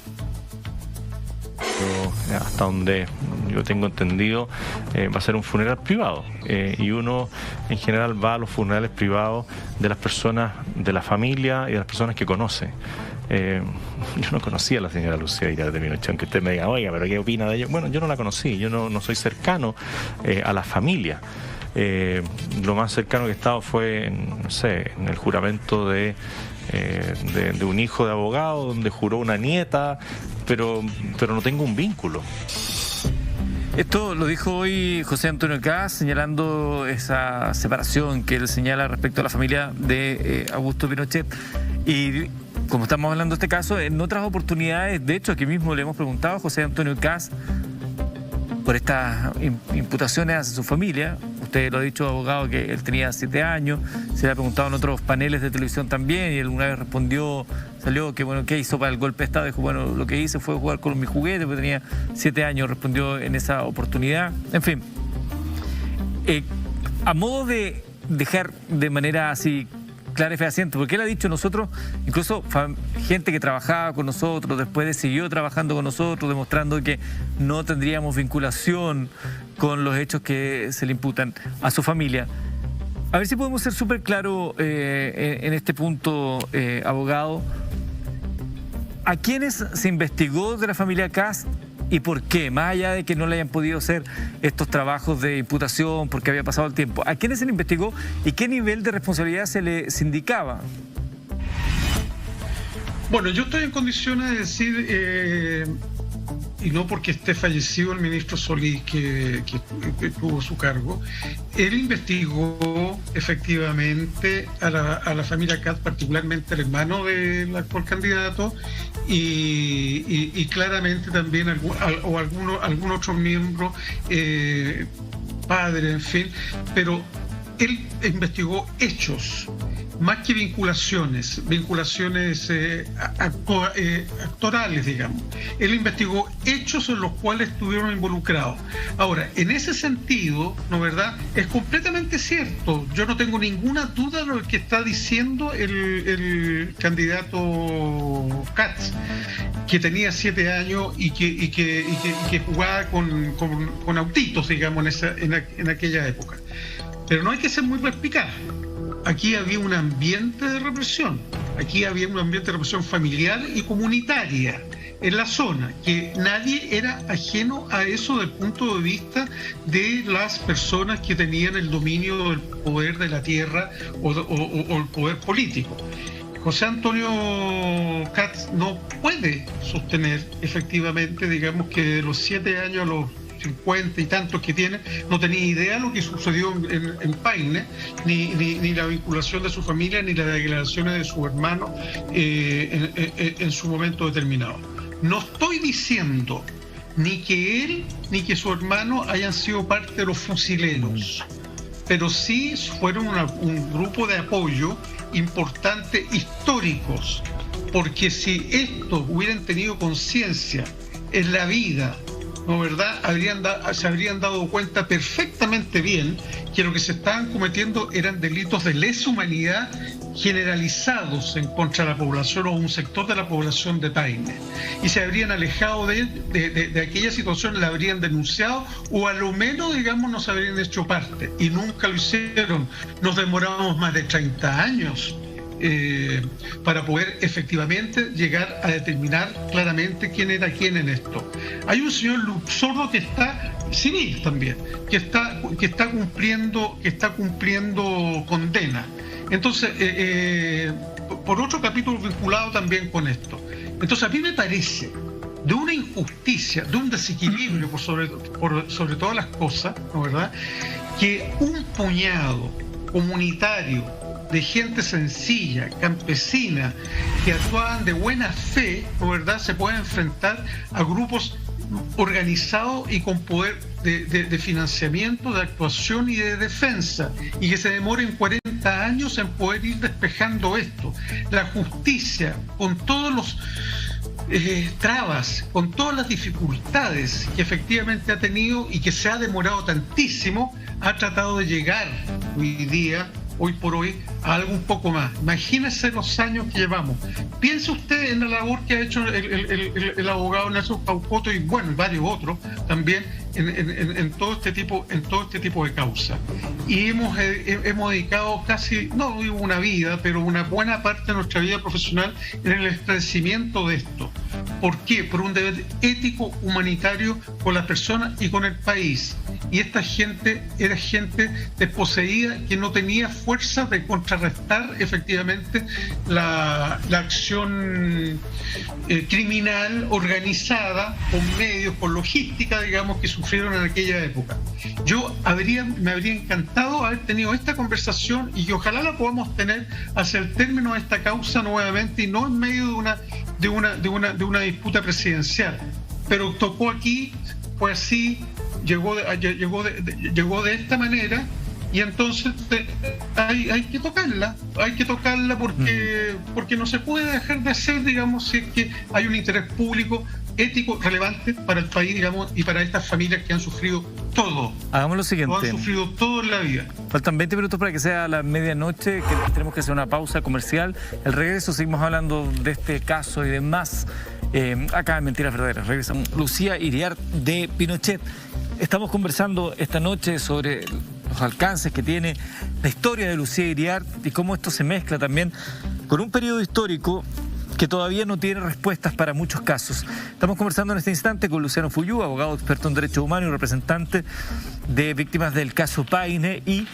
[SPEAKER 5] Hasta donde yo tengo entendido, va a ser un funeral privado, y uno en general va a los funerales privados de las personas, de la familia y de las personas que conoce. Yo no conocía a la señora Lucía Iriart de Pinochet, aunque usted me diga, oiga, pero ¿qué opina de ella? Bueno, yo no la conocí, yo no soy cercano a la familia. Lo más cercano que he estado fue en el juramento de un hijo de abogado, donde juró una nieta, pero no tengo un vínculo.
[SPEAKER 1] Esto lo dijo hoy José Antonio Kast, señalando esa separación que él señala respecto a la familia de Augusto Pinochet. Y como estamos hablando de este caso, en otras oportunidades, de hecho, aquí mismo le hemos preguntado a José Antonio Kast por estas imputaciones hacia su familia. Usted lo ha dicho, abogado, que él tenía 7 años, se le ha preguntado en otros paneles de televisión también, y él una vez salió que, bueno, ¿qué hizo para el golpe de Estado? Dijo, bueno, lo que hice fue jugar con mis juguetes, porque tenía 7 años, respondió en esa oportunidad. En fin, a modo de dejar de manera así clara y fehaciente, porque él ha dicho, nosotros, incluso gente que trabajaba con nosotros, después siguió trabajando con nosotros, demostrando que no tendríamos vinculación con los hechos que se le imputan a su familia. A ver si podemos ser súper claros en este punto, abogado. ¿A quiénes se investigó de la familia Kast y por qué? Más allá de que no le hayan podido hacer estos trabajos de imputación porque había pasado el tiempo. ¿A quiénes se le investigó y qué nivel de responsabilidad se le indicaba?
[SPEAKER 3] Bueno, yo estoy en condiciones de decir, y no porque esté fallecido el ministro Solís, que tuvo su cargo, él investigó efectivamente a la familia Kast, particularmente al hermano del actual candidato, y claramente también algún otro miembro, padre, en fin, pero él investigó hechos, más que vinculaciones actorales, digamos. Él investigó hechos en los cuales estuvieron involucrados. Ahora, en ese sentido, ¿no verdad? Es completamente cierto. Yo no tengo ninguna duda de lo que está diciendo el candidato Kast, que tenía 7 años y que jugaba con autitos, digamos, en aquella época. Pero no hay que ser muy perspicaz. Aquí había un ambiente de represión, familiar y comunitaria en la zona, que nadie era ajeno a eso desde el punto de vista de las personas que tenían el dominio del poder de la tierra o el poder político. José Antonio Kast no puede sostener efectivamente, digamos, que de los 7 años a los 50 y tantos que tiene, no tenía idea de lo que sucedió en Paine, ni la vinculación de su familia, ni las declaraciones de su hermano en su momento determinado. No estoy diciendo ni que él ni que su hermano hayan sido parte de los fusileros, pero sí fueron un grupo de apoyo importante, históricos, porque si estos hubieran tenido conciencia en la vida ¿no verdad?, se habrían dado cuenta perfectamente bien que lo que se estaban cometiendo eran delitos de lesa humanidad generalizados en contra de la población o un sector de la población de Paine, y se habrían alejado de aquella situación, la habrían denunciado, o a lo menos, digamos, nos habrían hecho parte, y nunca lo hicieron. Nos demoramos más de 30 años para poder efectivamente llegar a determinar claramente quién era quién en esto. Hay un señor Luxordo que está civil también, que está cumpliendo condena. Entonces, por otro capítulo vinculado también con esto. Entonces, a mí me parece de una injusticia, de un desequilibrio por sobre todas las cosas, ¿no verdad?, que un puñado comunitario de gente sencilla, campesina, que actuaban de buena fe, ¿no verdad?, se puede enfrentar a grupos organizados y con poder de financiamiento, de actuación y de defensa, y que se demoren 40 años en poder ir despejando esto. La justicia, con todos los trabas, con todas las dificultades que efectivamente ha tenido y que se ha demorado tantísimo, ha tratado de llegar hoy por hoy, a algo un poco más. Imagínese los años que llevamos. Piense usted en la labor que ha hecho el abogado Nelson Paucoto y bueno, varios otros también en todo este tipo de causas. Y hemos dedicado casi, no digo una vida, pero una buena parte de nuestra vida profesional en el esclarecimiento de esto. ¿Por qué? Por un deber ético, humanitario con las personas y con el país. Y esta gente era gente desposeída que no tenía fuerza de contrarrestar efectivamente la acción criminal organizada, con medios, con logística, digamos, que sufrieron en aquella época. Me habría encantado haber tenido esta conversación y que ojalá la podamos tener hacia el término de esta causa nuevamente y no en medio de una disputa presidencial. Pero tocó aquí, fue así, llegó de esta manera, y entonces hay que tocarla porque no se puede dejar de hacer, digamos, si es que hay un interés público ético relevante para el país, digamos, y para estas familias que han sufrido todo.
[SPEAKER 1] Hagamos lo siguiente.
[SPEAKER 3] Han sufrido todo en la vida.
[SPEAKER 1] Faltan 20 minutos para que sea la medianoche, que tenemos que hacer una pausa comercial. El regreso seguimos hablando de este caso y de más acá en Mentiras Verdaderas. Regresamos. Lucía Iriart de Pinochet. Estamos conversando esta noche sobre los alcances que tiene la historia de Lucía Iriart y cómo esto se mezcla también con un periodo histórico que todavía no tiene respuestas para muchos casos. Estamos conversando en este instante con Luciano Fuyú, abogado experto en derechos humanos y representante de víctimas del caso Paine, y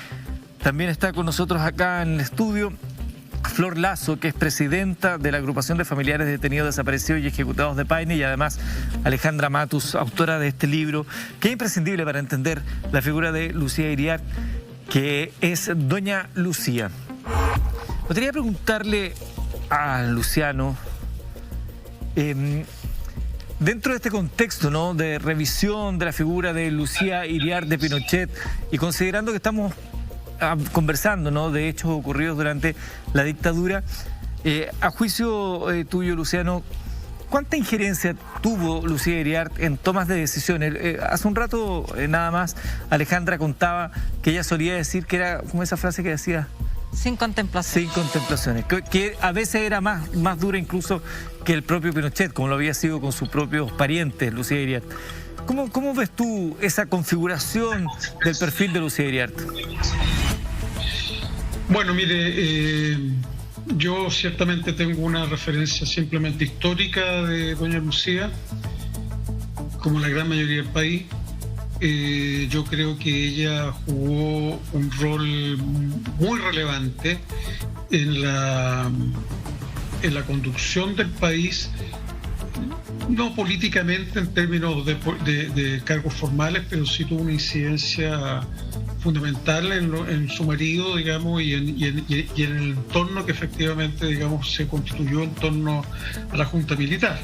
[SPEAKER 1] también está con nosotros acá en el estudio Flor Lazo, que es presidenta de la agrupación de familiares de detenidos desaparecidos y ejecutados de Paine, y además Alejandra Matus, autora de este libro, que es imprescindible para entender la figura de Lucía Iriart, que es Doña Lucía. Me gustaría preguntarle a Luciano, dentro de este contexto, ¿no?, de revisión de la figura de Lucía Iriart de Pinochet, y considerando que estamos conversando, ¿no?, de hechos ocurridos durante la dictadura, a juicio tuyo, Luciano, ¿cuánta injerencia tuvo Lucía Iriart en tomas de decisiones? Hace un rato nada más Alejandra contaba que ella solía decir que era como esa frase que decía:
[SPEAKER 4] sin contemplación.
[SPEAKER 1] Sin contemplaciones, que a veces era más dura incluso que el propio Pinochet, como lo había sido con sus propios parientes, Lucía Iriart. ¿Cómo ves tú esa configuración del perfil de Lucía Iriart?
[SPEAKER 3] Bueno, mire, yo ciertamente tengo una referencia simplemente histórica de doña Lucía, como la gran mayoría del país. Yo creo que ella jugó un rol muy relevante en la conducción del país, no políticamente en términos de cargos formales, pero sí tuvo una incidencia fundamental en su marido, digamos, y en el entorno que efectivamente, digamos, se constituyó en torno a la Junta Militar.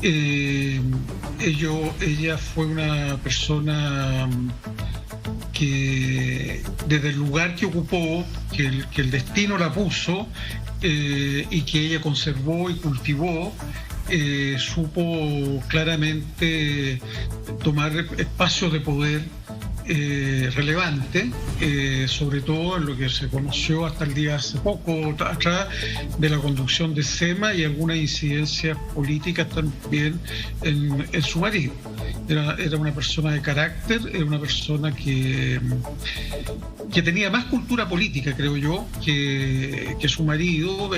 [SPEAKER 3] Ella fue una persona que desde el lugar que ocupó, que el destino la puso, y que ella conservó y cultivó, supo claramente tomar espacios de poder relevante, sobre todo en lo que se conoció hasta el día hace poco atrás de la conducción de SEMA y algunas incidencias políticas también en su marido. Era una persona de carácter, era una persona que tenía más cultura política, creo yo, que su marido.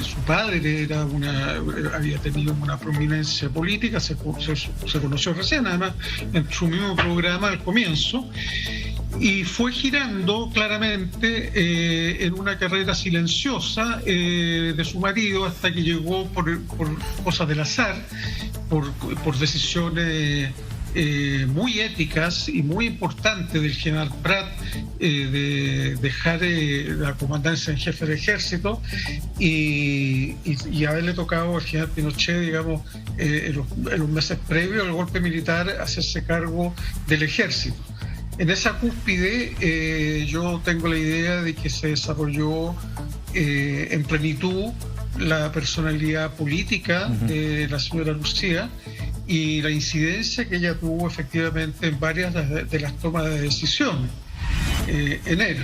[SPEAKER 3] Su padre había tenido una prominencia política, se conoció recién, además, en su mismo programa al comienzo, y fue girando claramente en una carrera silenciosa de su marido hasta que llegó por cosas del azar, por decisiones muy éticas y muy importantes del general Prat, de dejar la comandancia en jefe del ejército y haberle tocado al general Pinochet, digamos, en los meses previos al golpe militar, hacerse cargo del ejército. En esa cúspide yo tengo la idea de que se desarrolló en plenitud la personalidad política de la señora Lucía y la incidencia que ella tuvo efectivamente en varias de las tomas de decisiones en él.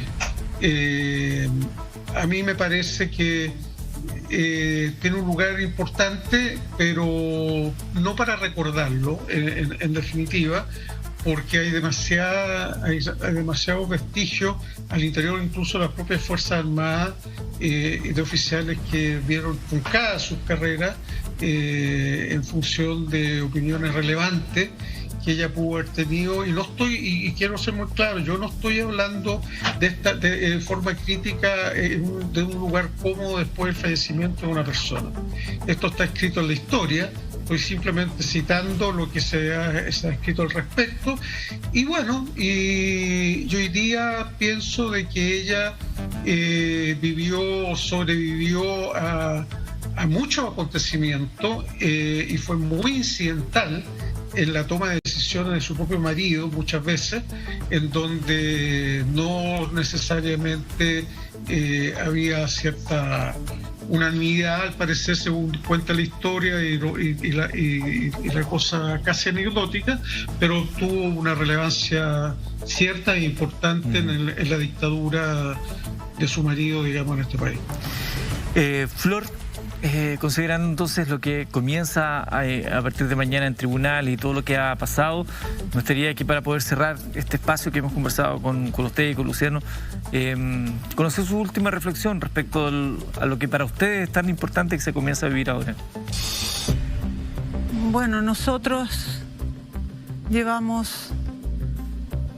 [SPEAKER 3] A mí me parece que tiene un lugar importante, pero no para recordarlo, en definitiva, porque hay demasiados vestigios al interior, incluso de las propias Fuerzas Armadas, de oficiales que vieron truncadas sus carreras en función de opiniones relevantes que ella pudo haber tenido. Y quiero ser muy claro, yo no estoy hablando de forma crítica de un lugar cómodo después del fallecimiento de una persona. Esto está escrito en la historia. Estoy simplemente citando lo que se ha escrito al respecto. Y bueno, y yo hoy día pienso de que ella sobrevivió a muchos acontecimientos y fue muy incidental en la toma de decisiones de su propio marido muchas veces, en donde no necesariamente había cierta unanimidad, al parecer, según cuenta la historia y la cosa casi anecdótica, pero tuvo una relevancia cierta e importante en la dictadura de su marido, digamos, en este país.
[SPEAKER 1] Flor, considerando entonces lo que comienza a partir de mañana en tribunal y todo lo que ha pasado, me gustaría que, para poder cerrar este espacio que hemos conversado con usted y con Luciano, conocer su última reflexión respecto a lo que para ustedes es tan importante que se comienza a vivir ahora.
[SPEAKER 2] Bueno, nosotros llevamos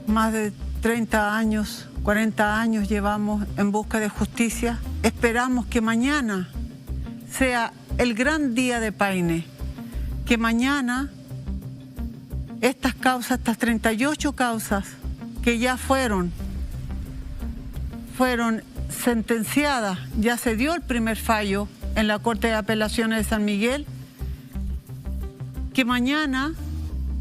[SPEAKER 2] más de 30 años, 40 años llevamos en busca de justicia. Esperamos que mañana sea el gran día de Paine, que mañana estas causas, estas 38 causas que ya fueron sentenciadas, ya se dio el primer fallo en la Corte de Apelaciones de San Miguel, que mañana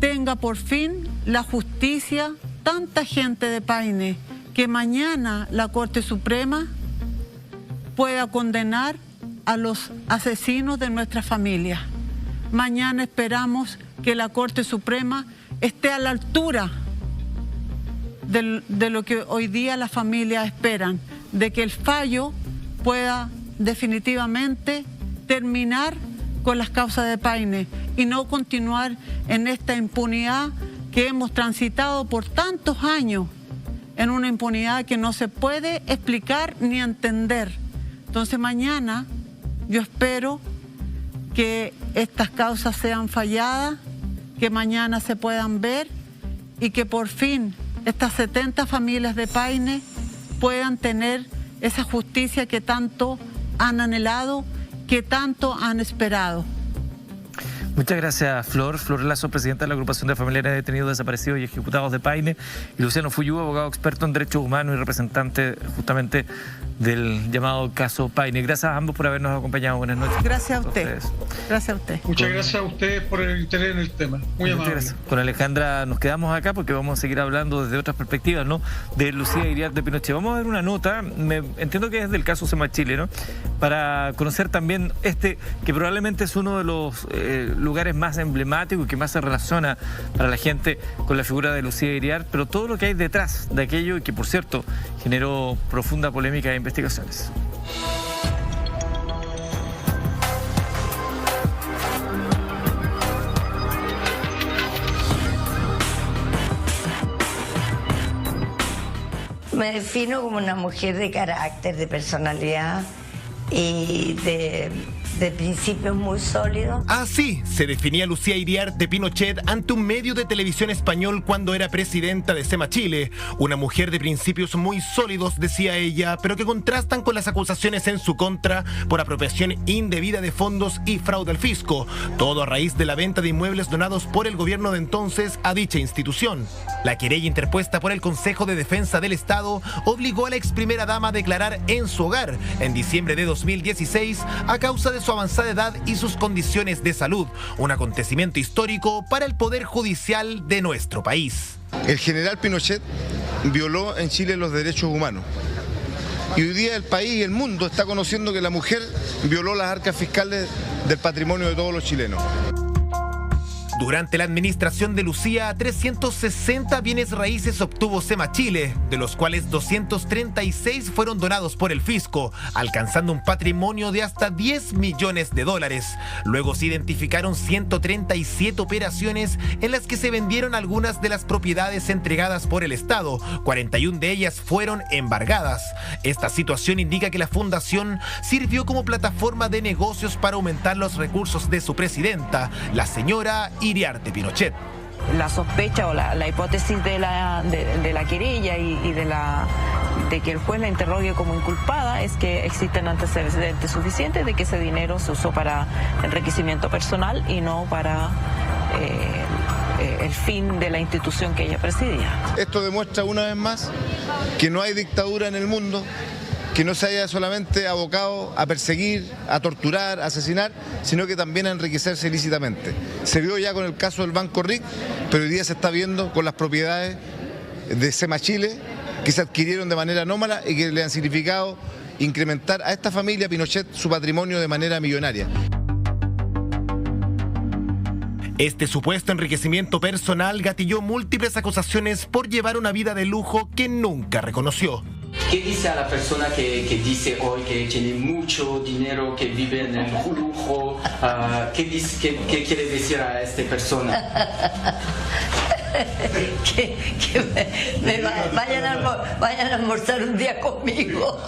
[SPEAKER 2] tenga por fin la justicia tanta gente de Paine, que mañana la Corte Suprema pueda condenar a los asesinos de nuestra familia. Mañana esperamos que la Corte Suprema esté a la altura de lo que hoy día las familias esperan, de que el fallo pueda definitivamente terminar con las causas de Paine y no continuar en esta impunidad que hemos transitado por tantos años, en una impunidad que no se puede explicar ni entender. Entonces mañana yo espero que estas causas sean falladas, que mañana se puedan ver y que por fin estas 70 familias de Paine puedan tener esa justicia que tanto han anhelado, que tanto han esperado.
[SPEAKER 1] Muchas gracias, Flor. Flor Lazo, presidenta de la agrupación de familiares de detenidos, desaparecidos y ejecutados de Paine, y Luciano Fuyú, abogado experto en derechos humanos y representante justamente del llamado caso Paine. Gracias a ambos por habernos acompañado. Buenas noches.
[SPEAKER 2] Gracias a usted. Gracias a usted.
[SPEAKER 3] Muchas gracias a ustedes por el interés en el tema. Muy amable.
[SPEAKER 1] Gracias. Con Alejandra nos quedamos acá porque vamos a seguir hablando desde otras perspectivas, ¿no? De Lucía Iriart de Pinochet. Vamos a ver una nota, entiendo que es del caso Semachile, ¿no? Para conocer también que probablemente es uno de los lugares más emblemáticos y que más se relaciona para la gente con la figura de Lucía Iriart, pero todo lo que hay detrás de aquello y que, por cierto, generó profunda polémica e investigaciones.
[SPEAKER 6] Me defino como una mujer de carácter, de personalidad y de principios muy sólidos.
[SPEAKER 7] Así se definía Lucía Iriart de Pinochet ante un medio de televisión español cuando era presidenta de Semachile. Una mujer de principios muy sólidos, decía ella, pero que contrastan con las acusaciones en su contra por apropiación indebida de fondos y fraude al fisco. Todo a raíz de la venta de inmuebles donados por el gobierno de entonces a dicha institución. La querella interpuesta por el Consejo de Defensa del Estado obligó a la ex primera dama a declarar en su hogar en diciembre de 2016 a causa de su avanzada edad y sus condiciones de salud, un acontecimiento histórico para el Poder Judicial de nuestro país.
[SPEAKER 8] El general Pinochet violó en Chile los derechos humanos. Y hoy día el país y el mundo está conociendo que la mujer violó las arcas fiscales del patrimonio de todos los chilenos.
[SPEAKER 7] Durante la administración de Lucía, 360 bienes raíces obtuvo Semachile, de los cuales 236 fueron donados por el fisco, alcanzando un patrimonio de hasta $10 millones. Luego se identificaron 137 operaciones en las que se vendieron algunas de las propiedades entregadas por el Estado. 41 de ellas fueron embargadas. Esta situación indica que la fundación sirvió como plataforma de negocios para aumentar los recursos de su presidenta, la señora Iriart de Pinochet.
[SPEAKER 4] La sospecha o la hipótesis de la querella y de que el juez la interrogue como inculpada es que existen antecedentes suficientes de que ese dinero se usó para enriquecimiento personal y no para el fin de la institución que ella presidía.
[SPEAKER 8] Esto demuestra una vez más que no hay dictadura en el mundo, que no se haya solamente abocado a perseguir, a torturar, a asesinar, sino que también a enriquecerse ilícitamente. Se vio ya con el caso del Banco RIC, pero hoy día se está viendo con las propiedades de Semachile que se adquirieron de manera anómala y que le han significado incrementar a esta familia Pinochet su patrimonio de manera millonaria.
[SPEAKER 7] Este supuesto enriquecimiento personal gatilló múltiples acusaciones por llevar una vida de lujo que nunca reconoció.
[SPEAKER 9] ¿Qué dice a la persona que dice hoy que tiene mucho dinero, que vive en el lujo? ¿Qué quiere decir a esta persona?
[SPEAKER 6] que vayan a almorzar un día conmigo.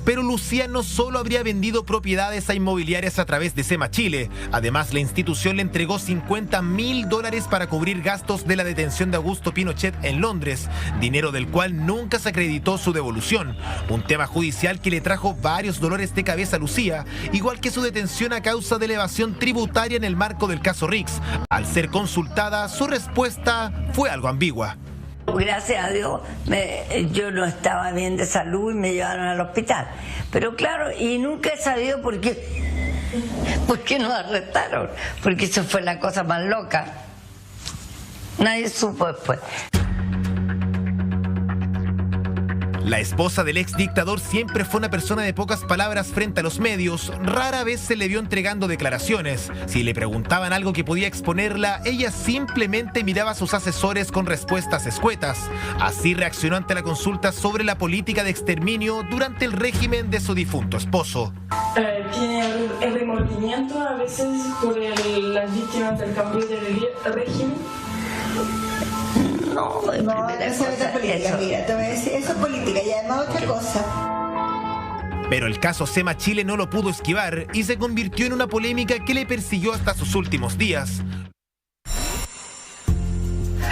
[SPEAKER 7] Pero Lucía no solo habría vendido propiedades a inmobiliarias a través de Semachile. Además, la institución le entregó $50.000 para cubrir gastos de la detención de Augusto Pinochet en Londres, dinero del cual nunca se acreditó su devolución. Un tema judicial que le trajo varios dolores de cabeza a Lucía, igual que su detención a causa de evasión tributaria en el marco del caso Rix. Al ser consultada, su respuesta fue algo ambigua.
[SPEAKER 6] Gracias a Dios, yo no estaba bien de salud y me llevaron al hospital. Pero claro, y nunca he sabido por qué nos arrestaron, porque eso fue la cosa más loca. Nadie supo después.
[SPEAKER 7] La esposa del ex dictador siempre fue una persona de pocas palabras frente a los medios. Rara vez se le vio entregando declaraciones. Si le preguntaban algo que podía exponerla, ella simplemente miraba a sus asesores con respuestas escuetas. Así reaccionó ante la consulta sobre la política de exterminio durante el régimen de su difunto esposo.
[SPEAKER 10] Tiene el remordimiento a veces por las víctimas del cambio de régimen.
[SPEAKER 6] No,
[SPEAKER 11] eso es política, mira, te voy a decir, eso es política y además otra cosa.
[SPEAKER 7] Pero el caso Semachile no lo pudo esquivar y se convirtió en una polémica que le persiguió hasta sus últimos días.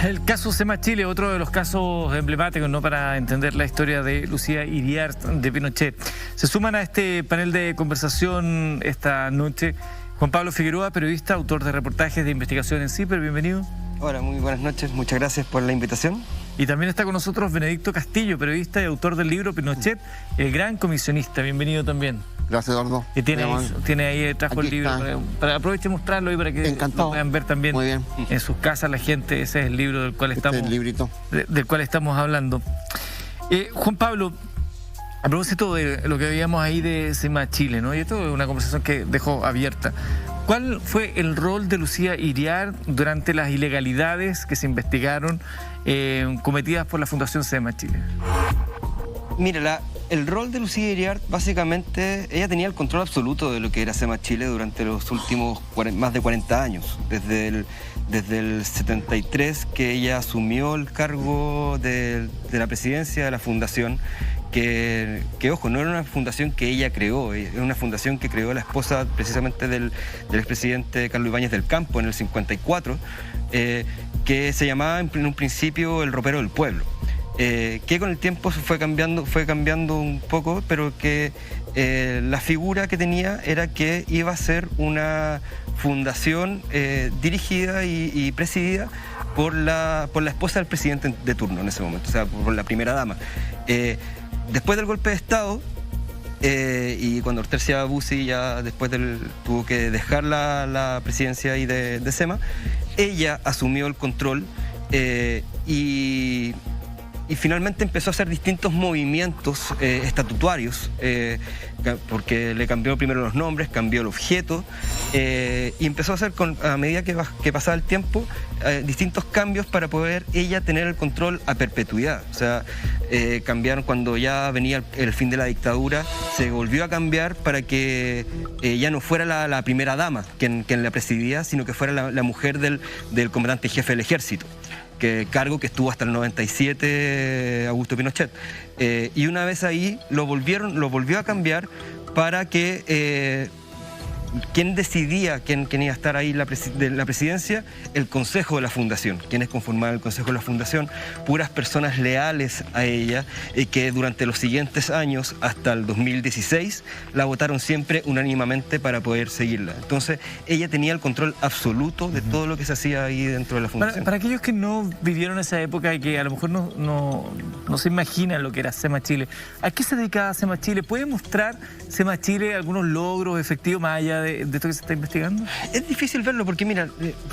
[SPEAKER 1] El caso SEMA Chile, otro de los casos emblemáticos, ¿no?, para entender la historia de Lucía Iriart de Pinochet. Se suman a este panel de conversación esta noche Juan Pablo Figueroa, periodista, autor de reportajes de investigación en CIPER. Bienvenido.
[SPEAKER 12] Hola, muy buenas noches. Muchas gracias por la invitación.
[SPEAKER 1] Y también está con nosotros Benedicto Castillo, periodista y autor del libro Pinochet, el gran comisionista. Bienvenido también.
[SPEAKER 13] Gracias, Eduardo.
[SPEAKER 1] Y tiene ahí, trajo el libro. Aproveche y mostrarlo y para que lo puedan ver también. Muy bien. En sus casas la gente. Ese es el libro del cual estamos,
[SPEAKER 13] el librito.
[SPEAKER 1] Del cual estamos hablando. Juan Pablo, a propósito de lo que veíamos ahí de SEMA Chile, ¿no? Y esto es una conversación que dejó abierta. ¿Cuál fue el rol de Lucía Iriart durante las ilegalidades que se investigaron cometidas por la Fundación SEMA Chile?
[SPEAKER 12] Mira, el rol de Lucía Iriart, básicamente, ella tenía el control absoluto de lo que era SEMA Chile durante los últimos más de 40 años. Desde el 73, que ella asumió el cargo de la presidencia de la fundación, que ojo, no era una fundación que ella creó, era una fundación que creó la esposa precisamente del expresidente Carlos Ibáñez del Campo en el 54, que se llamaba en un principio el Ropero del Pueblo. Que con el tiempo fue cambiando un poco, pero que la figura que tenía era que iba a ser una fundación dirigida y presidida por la esposa del presidente de turno en ese momento, o sea, por la primera dama. Después del golpe de Estado, y cuando Hortensia Bussi ya después tuvo que dejar la presidencia ahí de SEMA, ella asumió el control y finalmente empezó a hacer distintos movimientos estatutarios, porque le cambió primero los nombres, cambió el objeto, y empezó a hacer, a medida que pasaba el tiempo, distintos cambios para poder ella tener el control a perpetuidad. O sea, cambiaron cuando ya venía el fin de la dictadura, se volvió a cambiar para que ya no fuera la primera dama quien la presidía, sino que fuera la mujer del comandante jefe del ejército, cargo que estuvo hasta el 97 Augusto Pinochet. Y una vez ahí lo volvió a cambiar para que quien decidía quién iba a estar ahí de la presidencia, el Consejo de la Fundación. Quienes conformaban el Consejo de la Fundación, puras personas leales a ella, que durante los siguientes años, hasta el 2016, la votaron siempre unánimemente para poder seguirla. Entonces, ella tenía el control absoluto de todo lo que se hacía ahí dentro de la Fundación.
[SPEAKER 1] Para aquellos que no vivieron esa época y que a lo mejor no se imaginan lo que era SEMA Chile, ¿a qué se dedicaba SEMA Chile? ¿Puede mostrar SEMA Chile algunos logros efectivos más allá de esto que se está investigando?
[SPEAKER 12] Es difícil verlo porque, mira,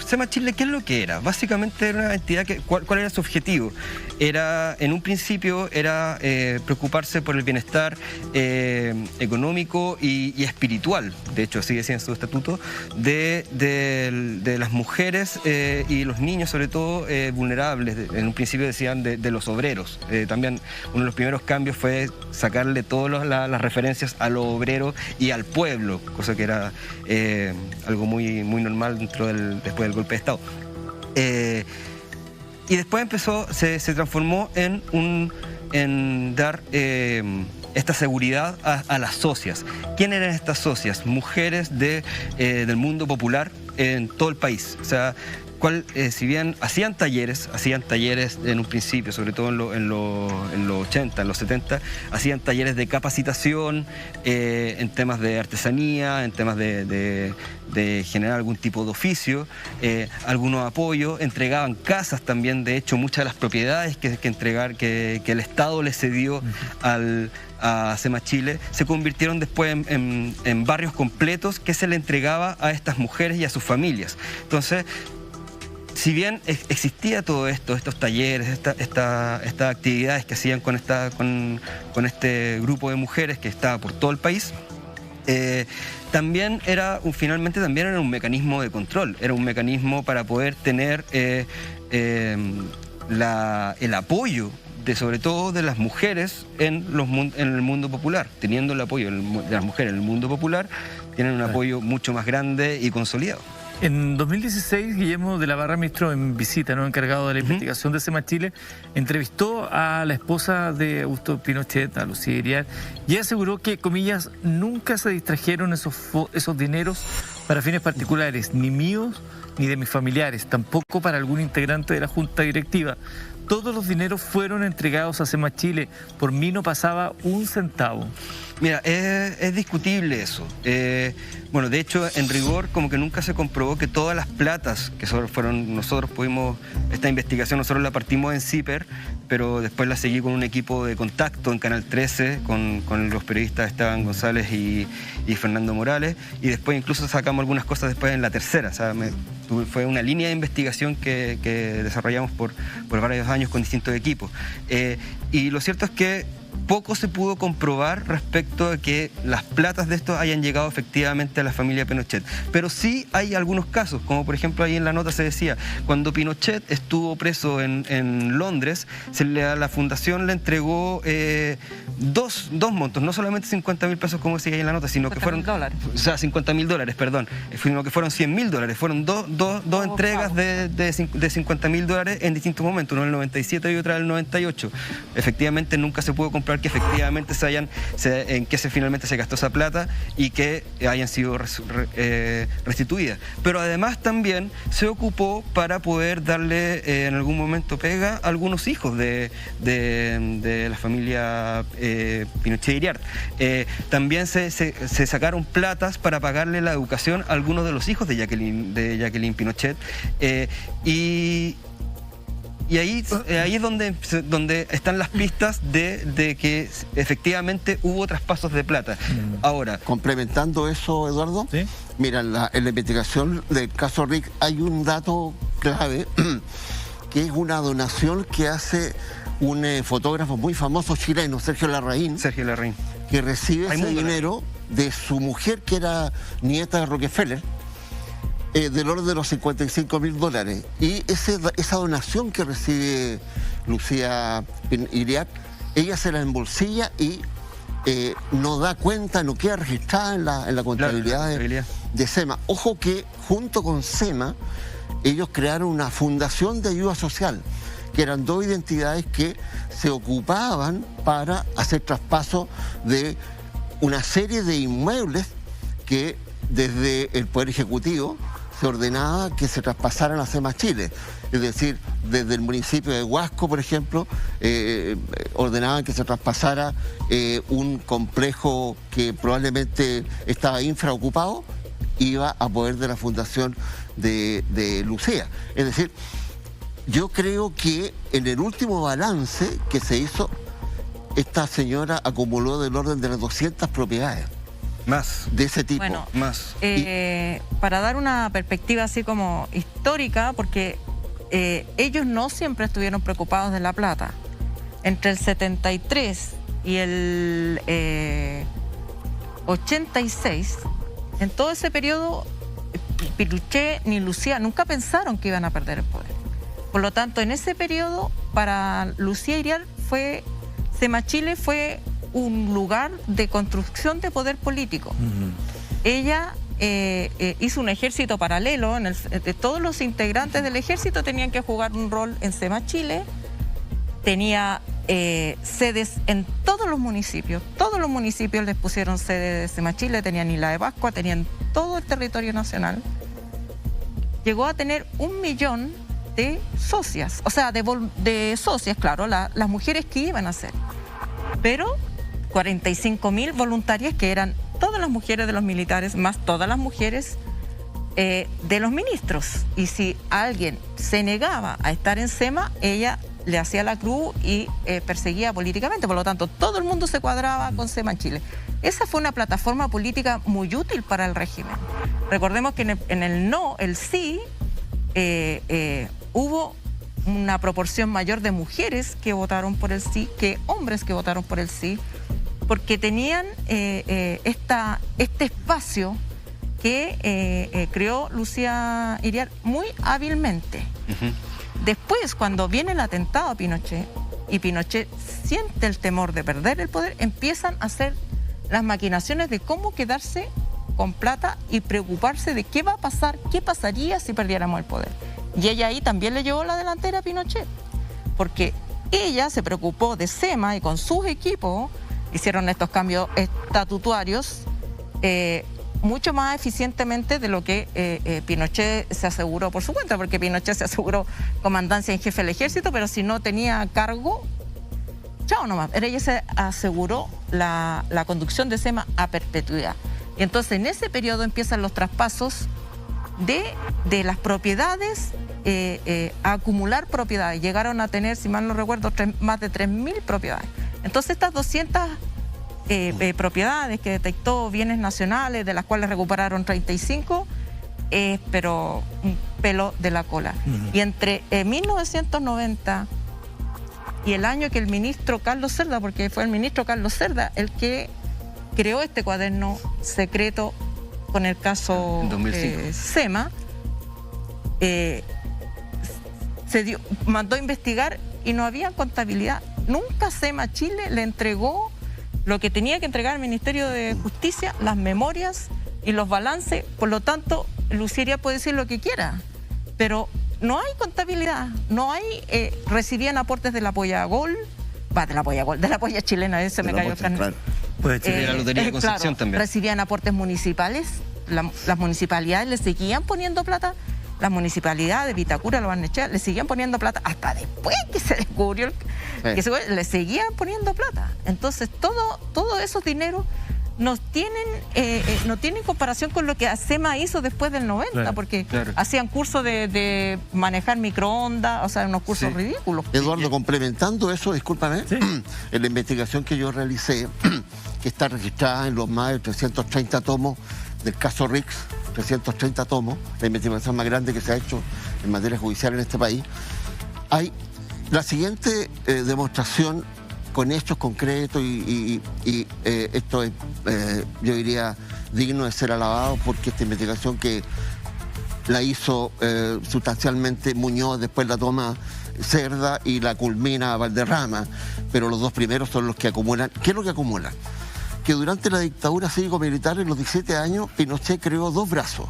[SPEAKER 12] SEMA Chile, ¿qué es lo que era? Básicamente era una entidad ¿cuál era su objetivo? En un principio era preocuparse por el bienestar económico y espiritual, de hecho así decía en su estatuto, de las mujeres y los niños, sobre todo vulnerables. En un principio decían de los obreros. También uno de los primeros cambios fue sacarle todas las referencias a lo obrero y al pueblo, cosa que era algo muy, muy normal después del golpe de Estado. Y después se transformó en dar esta seguridad a las socias. ¿Quién eran estas socias? Mujeres del mundo popular en todo el país. O sea, si bien hacían talleres en un principio, sobre todo en los 80, en los 70, hacían talleres de capacitación en temas de artesanía, en temas de generar algún tipo de oficio, algunos apoyos, entregaban casas también. De hecho, muchas de las propiedades que el Estado le cedió a SEMA Chile se convirtieron después en barrios completos que se le entregaba a estas mujeres y a sus familias. Entonces, si bien existía todo esto, estos talleres, estas actividades que hacían con este grupo de mujeres que estaba por todo el país, finalmente también era un mecanismo de control, era un mecanismo para poder tener el apoyo sobre todo de las mujeres en el mundo popular. Teniendo el apoyo de las mujeres en el mundo popular, tienen un apoyo mucho más grande y consolidado.
[SPEAKER 1] En 2016, Guillermo de la Barra, ministro en visita, ¿no?, encargado de la investigación de SEMA Chile, entrevistó a la esposa de Augusto Pinochet, a Lucía Iriart, y aseguró que, comillas, nunca se distrajeron esos dineros para fines particulares, ni míos ni de mis familiares, tampoco para algún integrante de la junta directiva. Todos los dineros fueron entregados a SEMA Chile. Por mí no pasaba un centavo.
[SPEAKER 12] Mira, es discutible eso. Bueno, de hecho, en rigor, como que nunca se comprobó que todas las platas que nosotros pudimos, esta investigación nosotros la partimos en CIPER, pero después la seguí con un equipo de contacto en Canal 13, con los periodistas Esteban González y Fernando Morales, y después incluso sacamos algunas cosas después en La Tercera. O sea, fue una línea de investigación que desarrollamos por varios años con distintos equipos. Y lo cierto es que poco se pudo comprobar respecto a que las platas de estos hayan llegado efectivamente a la familia Pinochet. Pero sí hay algunos casos, como por ejemplo ahí en la nota se decía, cuando Pinochet estuvo preso en Londres, a la fundación le entregó dos montos, no solamente 50.000 pesos como decía ahí en la nota, sino que fueron...
[SPEAKER 4] $50.000.
[SPEAKER 12] O sea, $50.000, perdón, sino que fueron $100.000. Fueron dos entregas de $50.000 en distintos momentos, uno en el 97 y otra en el 98. Efectivamente nunca se pudo comprobar que efectivamente en qué finalmente se gastó esa plata y que hayan sido restituidas. Pero además también se ocupó para poder darle en algún momento pega a algunos hijos de la familia Pinochet Iriart. También se sacaron platas para pagarle la educación a algunos de los hijos de Jacqueline Pinochet. Y ahí es donde están las pistas de que efectivamente hubo traspasos de plata. Ahora,
[SPEAKER 13] complementando eso, Eduardo, ¿sí? Mira, en la investigación del caso Rick hay un dato clave, que es una donación que hace un fotógrafo muy famoso chileno, Sergio Larraín, que recibe ese dinero de su mujer, que era nieta de Rockefeller, del orden de los $55.000. Y esa donación que recibe Lucía Iriart, ella se la embolsilla y no da cuenta, no queda registrada en la contabilidad de SEMA. Ojo que junto con SEMA ellos crearon una fundación de ayuda social, que eran dos identidades que se ocupaban para hacer traspaso de una serie de inmuebles que desde el Poder Ejecutivo se ordenaba que se traspasaran a SEMA Chile. Es decir, desde el municipio de Huasco, por ejemplo, ordenaban que se traspasara un complejo que probablemente estaba infraocupado, iba a poder de la fundación de Lucía. Es decir, yo creo que en el último balance que se hizo, esta señora acumuló del orden de las 200 propiedades.
[SPEAKER 12] Más.
[SPEAKER 13] De ese tipo.
[SPEAKER 4] Bueno,
[SPEAKER 12] más.
[SPEAKER 4] Para dar una perspectiva así como histórica, porque ellos no siempre estuvieron preocupados de la plata. Entre el 73 y el 86, en todo ese periodo, Pinochet ni Lucía nunca pensaron que iban a perder el poder. Por lo tanto, en ese periodo, para Lucía Iriart, SEMA Chile fue un lugar de construcción de poder político. Ella hizo un ejército paralelo, todos los integrantes del ejército tenían que jugar un rol en SEMA Chile, tenía sedes en todos los municipios les pusieron sede de SEMA Chile, tenían Isla de Pascua, tenían todo el territorio nacional. Llegó a tener 1 millón de socias, o sea, de socias, claro, las mujeres que iban a ser, pero 45.000 voluntarias, que eran todas las mujeres de los militares, más todas las mujeres de los ministros. Y si alguien se negaba a estar en SEMA, ella le hacía la cruz y perseguía políticamente. Por lo tanto, todo el mundo se cuadraba con SEMA en Chile. Esa fue una plataforma política muy útil para el régimen. Recordemos que en el no, el sí, hubo una proporción mayor de mujeres que votaron por el sí que hombres que votaron por el sí, porque tenían este espacio que creó Lucía Iriart muy hábilmente. Después, cuando viene el atentado a Pinochet y Pinochet siente el temor de perder el poder, empiezan a hacer las maquinaciones de cómo quedarse con plata y preocuparse de qué va a pasar, qué pasaría si perdiéramos el poder. Y ella ahí también le llevó la delantera a Pinochet, porque ella se preocupó de SEMA y con sus equipos hicieron estos cambios estatutarios mucho más eficientemente de lo que Pinochet se aseguró por su cuenta, porque Pinochet se aseguró comandancia en jefe del ejército, pero si no tenía cargo, chao nomás. Pero ella se aseguró la conducción de SEMA a perpetuidad. Y entonces en ese periodo empiezan los traspasos de las propiedades, a acumular propiedades. Llegaron a tener, si mal no recuerdo, más de 3.000 propiedades. Entonces estas 200 propiedades que detectó, bienes nacionales, de las cuales recuperaron 35, pero un pelo de la cola. Y entre 1990 y el año que el ministro Carlos Cerda, porque fue el ministro Carlos Cerda el que creó este cuaderno secreto con el caso SEMA, mandó a investigar y no había contabilidad. Nunca SEMA Chile le entregó lo que tenía que entregar al Ministerio de Justicia, las memorias y los balances. Por lo tanto, Lucía Iriart puede decir lo que quiera, pero no hay contabilidad, no hay, recibían aportes de la Polla Gol, de la Polla Chilena, ese me cayó el carnet.
[SPEAKER 12] Claro. Pues la Lotería de Concepción también.
[SPEAKER 4] Recibían aportes municipales, las municipalidades le seguían poniendo plata, las municipalidades de Vitacura, Lo Barnechea, le seguían poniendo plata hasta después que se descubrió le seguían poniendo plata. Entonces todos esos dineros no tienen comparación con lo que SEMA hizo después del 90, porque hacían cursos de manejar microondas, o sea, unos cursos ridículos.
[SPEAKER 13] Eduardo, complementando eso, discúlpame, en la investigación que yo realicé, que está registrada en los más de 330 tomos del caso RICS, 330 tomos, la investigación más grande que se ha hecho en materia judicial en este país, hay la siguiente demostración con hechos concretos y esto es, yo diría, digno de ser alabado, porque esta investigación que la hizo sustancialmente Muñoz, después la toma Cerda y la culmina Valderrama, pero los dos primeros son los que acumulan. ¿Qué es lo que acumulan? Que durante la dictadura cívico-militar, en los 17 años, Pinochet creó dos brazos.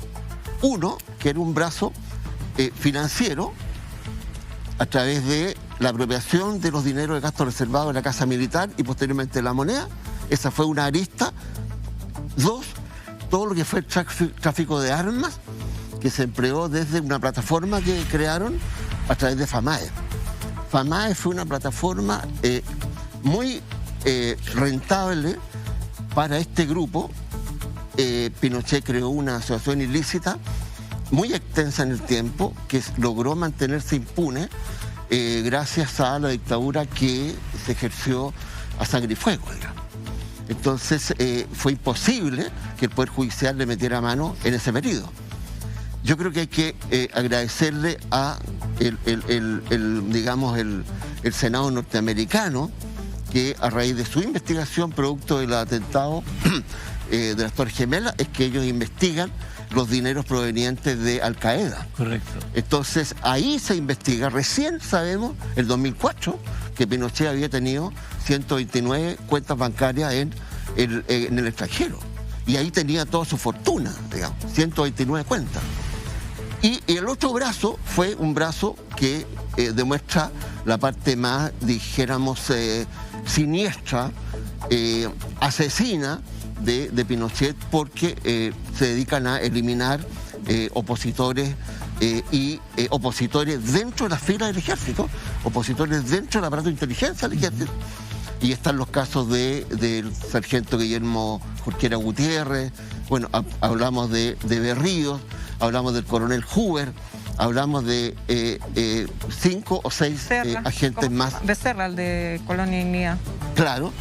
[SPEAKER 13] Uno, que era un brazo financiero, a través de la apropiación de los dineros de gasto reservado en la Casa Militar y posteriormente la moneda. Esa fue una arista. Dos, todo lo que fue el tráfico de armas, que se empleó desde una plataforma que crearon a través de FAMAE. FAMAE fue una plataforma muy rentable para este grupo. Pinochet creó una asociación ilícita muy extensa en el tiempo, que logró mantenerse impune gracias a la dictadura que se ejerció a sangre y fuego, digamos. Entonces fue imposible que el Poder Judicial le metiera mano en ese periodo. Yo creo que hay que agradecerle a el Senado norteamericano, que a raíz de su investigación producto del atentado de las Torres Gemelas, es que ellos investigan los dineros provenientes de Al Qaeda. Correcto. Entonces ahí se investiga, recién sabemos, el 2004, que Pinochet había tenido 129 cuentas bancarias en el extranjero. Y ahí tenía toda su fortuna, digamos, 129 cuentas. Y el otro brazo fue un brazo que demuestra la parte más, dijéramos, siniestra, asesina de Pinochet, porque se dedican a eliminar opositores y opositores dentro de las filas del ejército, opositores dentro del aparato de inteligencia del ejército. Y están los casos del sargento Guillermo Jorquera Gutiérrez, bueno, hablamos de Berríos, hablamos del coronel Huber, hablamos de 5 o 6 agentes más.
[SPEAKER 4] Becerra, el de Colonia Dignidad.
[SPEAKER 13] Claro.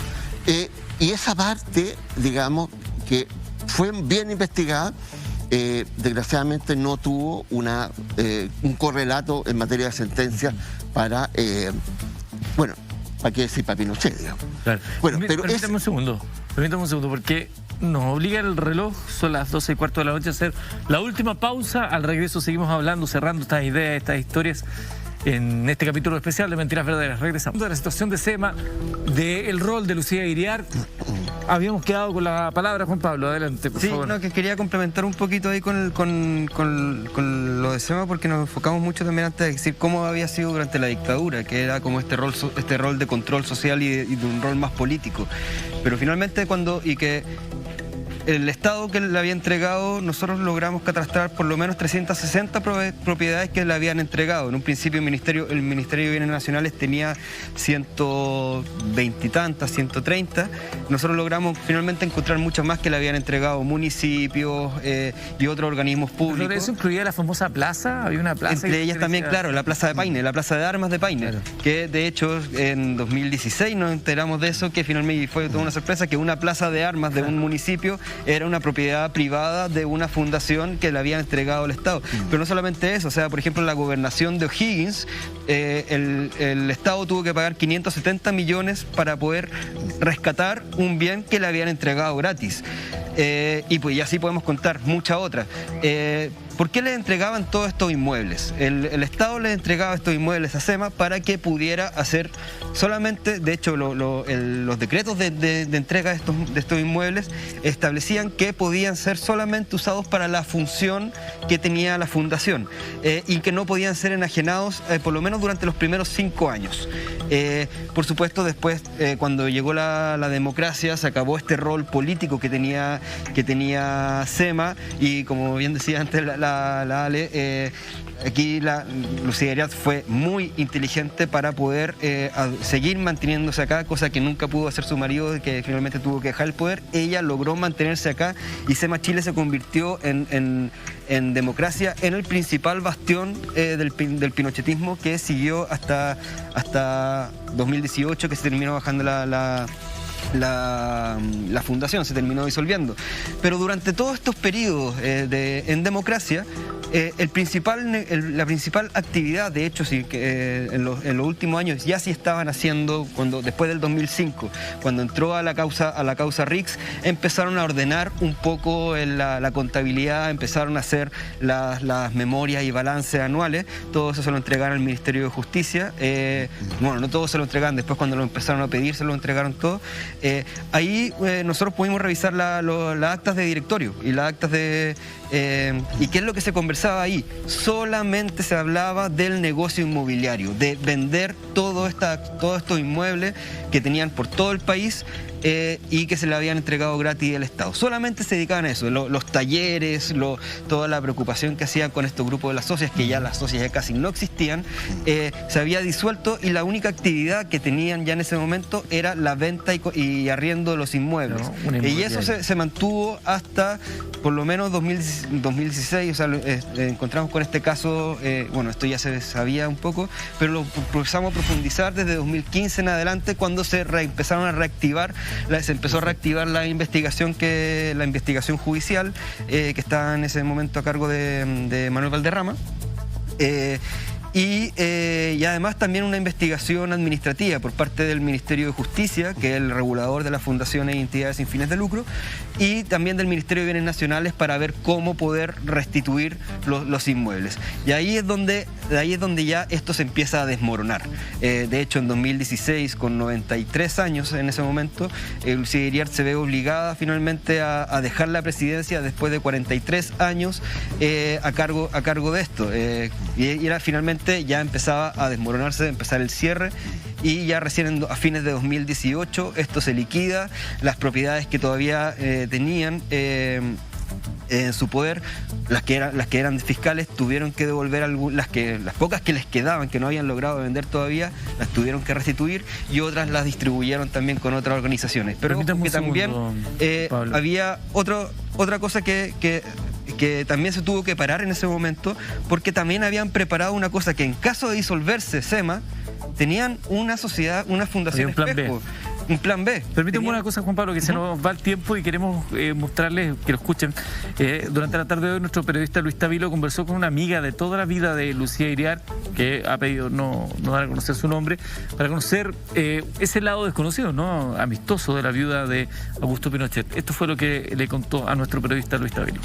[SPEAKER 13] Y esa parte, digamos, que fue bien investigada, desgraciadamente no tuvo un correlato en materia de sentencia para, ¿para qué decir? Para Pinochet, digamos.
[SPEAKER 1] Claro.
[SPEAKER 13] Bueno, pero
[SPEAKER 1] permítame un segundo, porque nos obliga el reloj, son las 12:15 de la noche, a hacer la última pausa. Al regreso seguimos hablando, cerrando estas ideas, estas historias, en este capítulo especial de Mentiras Verdaderas. Regresamos de la situación de SEMA, del rol de Lucía Iriart habíamos quedado con la palabra, Juan Pablo. Adelante, por favor.
[SPEAKER 12] No, que quería complementar un poquito ahí con lo de SEMA, porque nos enfocamos mucho también antes de decir cómo había sido durante la dictadura, que era como este rol de control social y de un rol más político. Pero finalmente el Estado que le había entregado, nosotros logramos catastrar por lo menos 360 propiedades que le habían entregado. En un principio el Ministerio de Bienes Nacionales tenía 120 y tantas, 130. Nosotros logramos finalmente encontrar muchas más que le habían entregado municipios y otros organismos públicos.
[SPEAKER 1] ¿Pero eso incluía la famosa plaza? Había una plaza.
[SPEAKER 12] Entre ellas también, claro, la Plaza de Paine, la Plaza de Armas de Paine, claro. Que de hecho en 2016 nos enteramos de eso, que finalmente fue toda una sorpresa, que una plaza de armas de un municipio era una propiedad privada de una fundación que le habían entregado al Estado. Pero no solamente eso, o sea, por ejemplo, la gobernación de O'Higgins, el Estado tuvo que pagar 570 millones para poder rescatar un bien que le habían entregado gratis. Y así podemos contar muchas otras. ¿Por qué le entregaban todos estos inmuebles? El Estado le entregaba estos inmuebles a SEMA para que pudiera hacer solamente, de hecho los decretos de entrega de estos inmuebles establecían que podían ser solamente usados para la función que tenía la fundación y que no podían ser enajenados por lo menos durante los primeros 5 años. Por supuesto, después cuando llegó la democracia se acabó este rol político que tenía SEMA y, como bien decía antes la Ale, aquí Lucía Iriart fue muy inteligente para poder seguir manteniéndose acá, cosa que nunca pudo hacer su marido, que finalmente tuvo que dejar el poder. Ella logró mantenerse acá y SEMA Chile se convirtió en democracia, en el principal bastión del pinochetismo, que siguió hasta 2018, que se terminó bajando la fundación, se terminó disolviendo. Pero durante todos estos periodos en democracia, la principal actividad, de hecho, sí, que en los últimos años ya sí estaban haciendo, después del 2005, cuando entró a la causa Rix, empezaron a ordenar un poco la contabilidad, empezaron a hacer las memorias y balances anuales. Todo eso se lo entregaron al Ministerio de Justicia. Bueno, no todo se lo entregaron, después cuando lo empezaron a pedir se lo entregaron todo. Ahí nosotros pudimos revisar las actas de directorio y las actas ¿y qué es lo que se conversaba ahí? Solamente se hablaba del negocio inmobiliario, de vender todos estos inmuebles que tenían por todo el país y que se le habían entregado gratis al Estado. Solamente se dedicaban a eso, los talleres, toda la preocupación que hacían con estos grupos de las socias, que ya las socias ya casi no existían, se había disuelto y la única actividad que tenían ya en ese momento era la venta y arriendo de los inmuebles. Y eso se mantuvo hasta por lo menos 2016, o sea, encontramos con este caso, bueno, esto ya se sabía un poco, pero lo empezamos a profundizar desde 2015 en adelante, cuando se empezó a reactivar la investigación judicial que estaba en ese momento a cargo de Manuel Valderrama. Y además también una investigación administrativa por parte del Ministerio de Justicia, que es el regulador de las fundaciones y entidades sin fines de lucro, y también del Ministerio de Bienes Nacionales, para ver cómo poder restituir los inmuebles. Y ahí es donde ya esto se empieza a desmoronar. De hecho, en 2016, con 93 años en ese momento, Lucía Iriart se ve obligada finalmente a dejar la presidencia después de 43 años a cargo de esto. Y era finalmente ya empezaba a desmoronarse, empezar el cierre, y ya recién a fines de 2018 esto se liquida. Las propiedades que todavía tenían en su poder, las que eran fiscales, tuvieron que devolver las pocas que les quedaban, que no habían logrado vender todavía, las tuvieron que restituir, y otras las distribuyeron también con otras organizaciones. Pero que también había otra cosa que también se tuvo que parar en ese momento, porque también habían preparado una cosa, que en caso de disolverse SEMA, tenían una fundación espejo. Un plan B.
[SPEAKER 1] Permíteme una cosa, Juan Pablo, que se nos va el tiempo y queremos mostrarles, que lo escuchen. Durante la tarde de hoy, nuestro periodista Luis Tavilo conversó con una amiga de toda la vida de Lucía Iriart, que ha pedido no dar a conocer su nombre, para conocer ese lado desconocido, ¿no?, amistoso, de la viuda de Augusto Pinochet. Esto fue lo que le contó a nuestro periodista Luis Tavilo.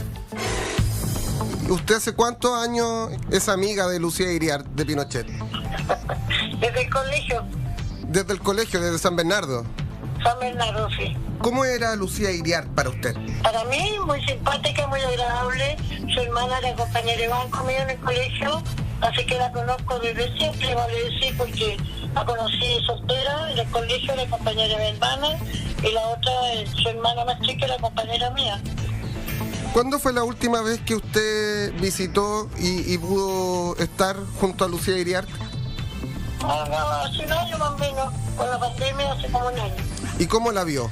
[SPEAKER 14] ¿Usted hace cuántos años es amiga de Lucía Iriart, de Pinochet?
[SPEAKER 15] Desde el colegio.
[SPEAKER 14] Desde el colegio, desde San Bernardo.
[SPEAKER 15] San Bernardo, sí.
[SPEAKER 14] ¿Cómo era Lucía Iriart para usted?
[SPEAKER 15] Para mí, muy simpática, muy agradable. Su hermana era compañera de banco mío en el colegio, así que la conozco desde siempre, vale decir, porque la conocí soltera en el colegio, era compañera de mi hermana, y la otra, su hermana más chica, era compañera mía.
[SPEAKER 14] ¿Cuándo fue la última vez que usted visitó y pudo estar junto a Lucía Iriart?
[SPEAKER 15] Hace un año más o menos, con la pandemia hace como un año.
[SPEAKER 14] ¿Y cómo la vio?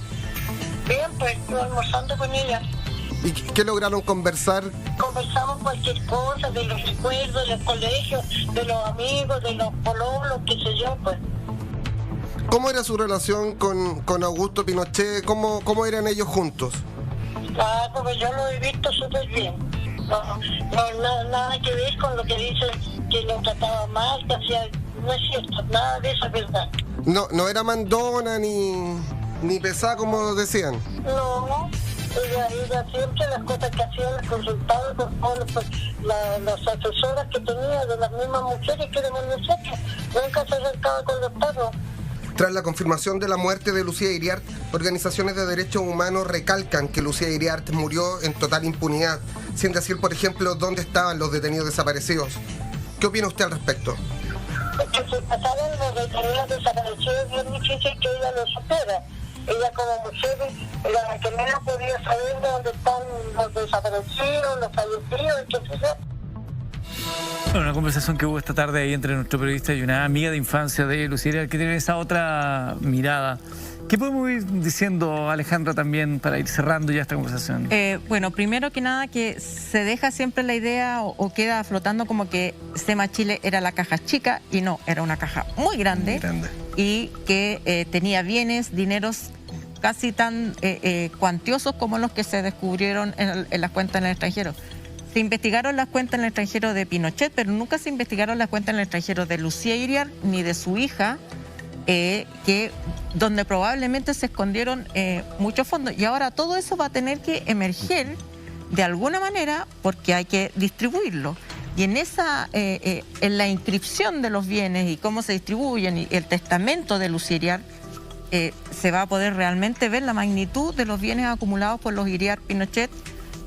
[SPEAKER 15] Bien, pues estuve almorzando con ella.
[SPEAKER 14] ¿Y qué lograron conversar?
[SPEAKER 15] Conversamos cualquier cosa, de los recuerdos, de los colegios, de los amigos, de los pololos, qué sé yo, pues.
[SPEAKER 14] ¿Cómo era su relación con Augusto Pinochet? ¿Cómo eran ellos juntos?
[SPEAKER 15] Porque yo lo he visto súper bien. Nada que ver con lo que dicen, que lo trataba mal, que hacía... No es cierto, nada de eso es verdad.
[SPEAKER 14] No era mandona ni pesada como decían.
[SPEAKER 15] No, ella siempre las cosas que hacía las consultaba con las asesoras que tenía de las mismas mujeres que éramos nosotros. Nunca se acercaba con los perros.
[SPEAKER 14] Tras la confirmación de la muerte de Lucía Iriart, organizaciones de derechos humanos recalcan que Lucía Iriart murió en total impunidad, sin decir, por ejemplo, dónde estaban los detenidos desaparecidos. ¿Qué opina usted al respecto?
[SPEAKER 15] Que se pasaron los detenidos desaparecidos, es bien difícil que ella lo supera. Ella como mujer, la que menos podía saber de dónde están los desaparecidos, los fallecidos, qué sé yo.
[SPEAKER 1] Bueno, una conversación que hubo esta tarde ahí entre nuestro periodista y una amiga de infancia de Lucía Iriart, que tiene esa otra mirada. ¿Qué podemos ir diciendo, Alejandra, también para ir cerrando ya esta conversación?
[SPEAKER 4] Bueno, primero que nada, que se deja siempre la idea o queda flotando como que SEMA Chile era la caja chica, y no, era una caja muy grande. Y que tenía bienes, dineros casi tan cuantiosos como los que se descubrieron en las cuentas en el extranjero. Se investigaron las cuentas en el extranjero de Pinochet, pero nunca se investigaron las cuentas en el extranjero de Lucía Iriart ni de su hija, donde probablemente se escondieron muchos fondos. Y ahora todo eso va a tener que emerger de alguna manera porque hay que distribuirlo. Y en la inscripción de los bienes y cómo se distribuyen y el testamento de Lucía Iriart, se va a poder realmente ver la magnitud de los bienes acumulados por los Iriart Pinochet,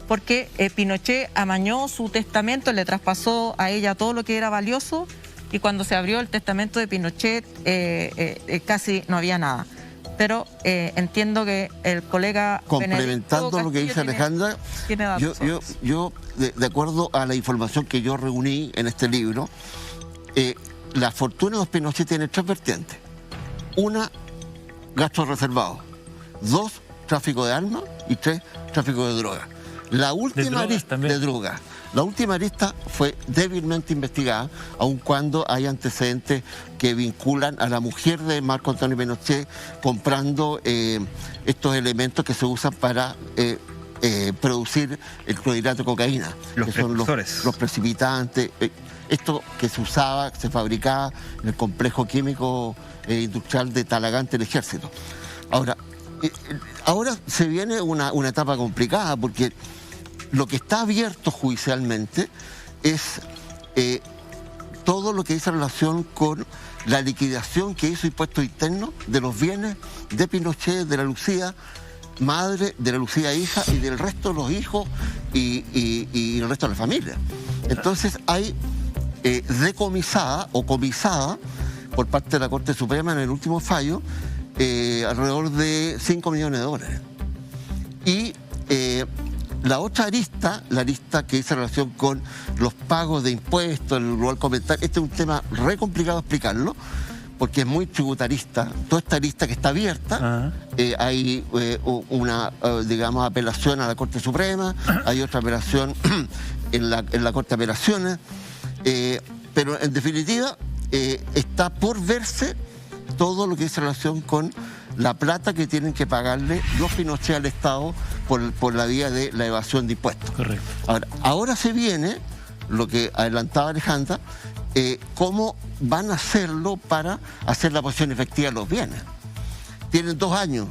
[SPEAKER 4] porque Pinochet amañó su testamento, le traspasó a ella todo lo que era valioso, y cuando se abrió el testamento de Pinochet casi no había nada. Pero entiendo que el colega...
[SPEAKER 13] Complementando lo que dice Alejandra, yo de acuerdo a la información que yo reuní en este libro, la fortuna de los Pinochet tiene 3 vertientes. 1, gastos reservados. 2, tráfico de armas. Y 3, tráfico de drogas. La última arista de drogas. La última arista fue débilmente investigada, aun cuando hay antecedentes que vinculan a la mujer de Marco Antonio Pinochet comprando estos elementos que se usan para producir el clorhidrato de cocaína.
[SPEAKER 12] Los precursores.
[SPEAKER 13] Los precipitantes. Esto que se usaba, se fabricaba en el complejo químico industrial de Talagante del Ejército. Ahora se viene una etapa complicada porque lo que está abierto judicialmente es todo lo que dice relación con la liquidación que hizo Impuestos Internos de los bienes de Pinochet, de la Lucía madre, de la Lucía hija y del resto de los hijos y el resto de la familia. Entonces hay decomisada o comisada por parte de la Corte Suprema en el último fallo alrededor de $5 millones. Y la otra arista, la arista que dice relación con los pagos de impuestos, el global comentario, este es un tema re complicado explicarlo, porque es muy tributarista. Toda esta lista que está abierta, hay una, digamos, apelación a la Corte Suprema, hay otra apelación en la Corte de Apelaciones, pero en definitiva está por verse todo lo que dice relación con la plata que tienen que pagarle los Pinochet al Estado por la vía de la evasión de impuestos.
[SPEAKER 1] Correcto.
[SPEAKER 13] Ahora se viene, lo que adelantaba Alejandra, cómo van a hacerlo para hacer la posición efectiva de los bienes. Tienen 2 años,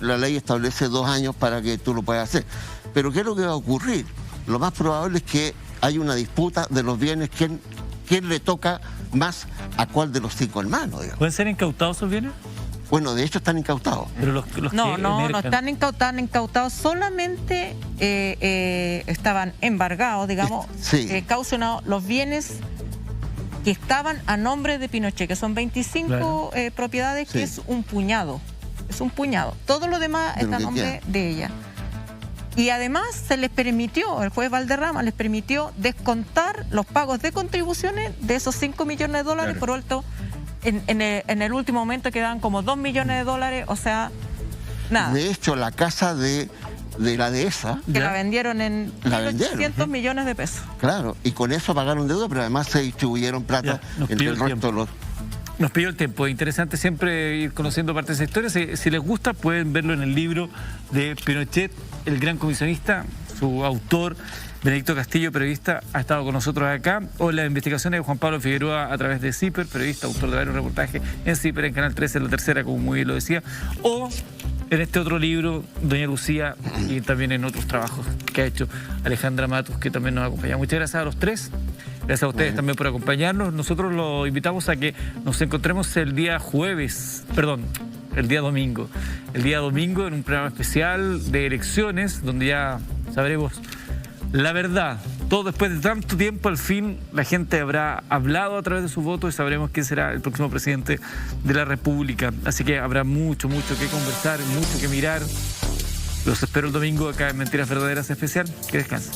[SPEAKER 13] la ley establece 2 años para que tú lo puedas hacer. Pero ¿qué es lo que va a ocurrir? Lo más probable es que haya una disputa de los bienes, quién le toca más a cuál de los 5 hermanos, digamos.
[SPEAKER 1] ¿Pueden ser incautados esos bienes?
[SPEAKER 13] Bueno, de hecho están incautados.
[SPEAKER 1] Pero los
[SPEAKER 4] no están incautados, solamente estaban embargados, digamos, caucionados los bienes que estaban a nombre de Pinochet, que son 25 propiedades, que es un puñado. Es un puñado. Todo lo demás está a nombre de ella. Y además se les permitió, el juez Valderrama les permitió descontar los pagos de contribuciones de esos 5 millones de dólares, por alto. En el último momento quedaban como 2 millones de dólares, o sea, nada.
[SPEAKER 13] De hecho, la casa de la dehesa...
[SPEAKER 4] Que la vendieron en 1.800 millones de pesos.
[SPEAKER 13] Claro, y con eso pagaron deuda, pero además se distribuyeron plata entre el resto de los...
[SPEAKER 1] Nos pidió el tiempo. Interesante siempre ir conociendo parte de esa historia. Si les gusta, pueden verlo en el libro de Pinochet, el gran comisionista, su autor, Benedicto Castillo, periodista, ha estado con nosotros acá, o las investigaciones de Juan Pablo Figueroa a través de CIPER, periodista, autor de varios reportajes en CIPER, en Canal 13, en La Tercera, como muy bien lo decía, o en este otro libro, Doña Lucía, y también en otros trabajos que ha hecho Alejandra Matus, que también nos acompaña. Muchas gracias a los tres. Gracias a ustedes también por acompañarnos. Nosotros los invitamos a que nos encontremos el día domingo. El día domingo en un programa especial de elecciones, donde ya sabremos la verdad. Todo después de tanto tiempo, al fin, la gente habrá hablado a través de su voto y sabremos quién será el próximo presidente de la República. Así que habrá mucho que conversar, mucho que mirar. Los espero el domingo acá en Mentiras Verdaderas Especial. Que descansen.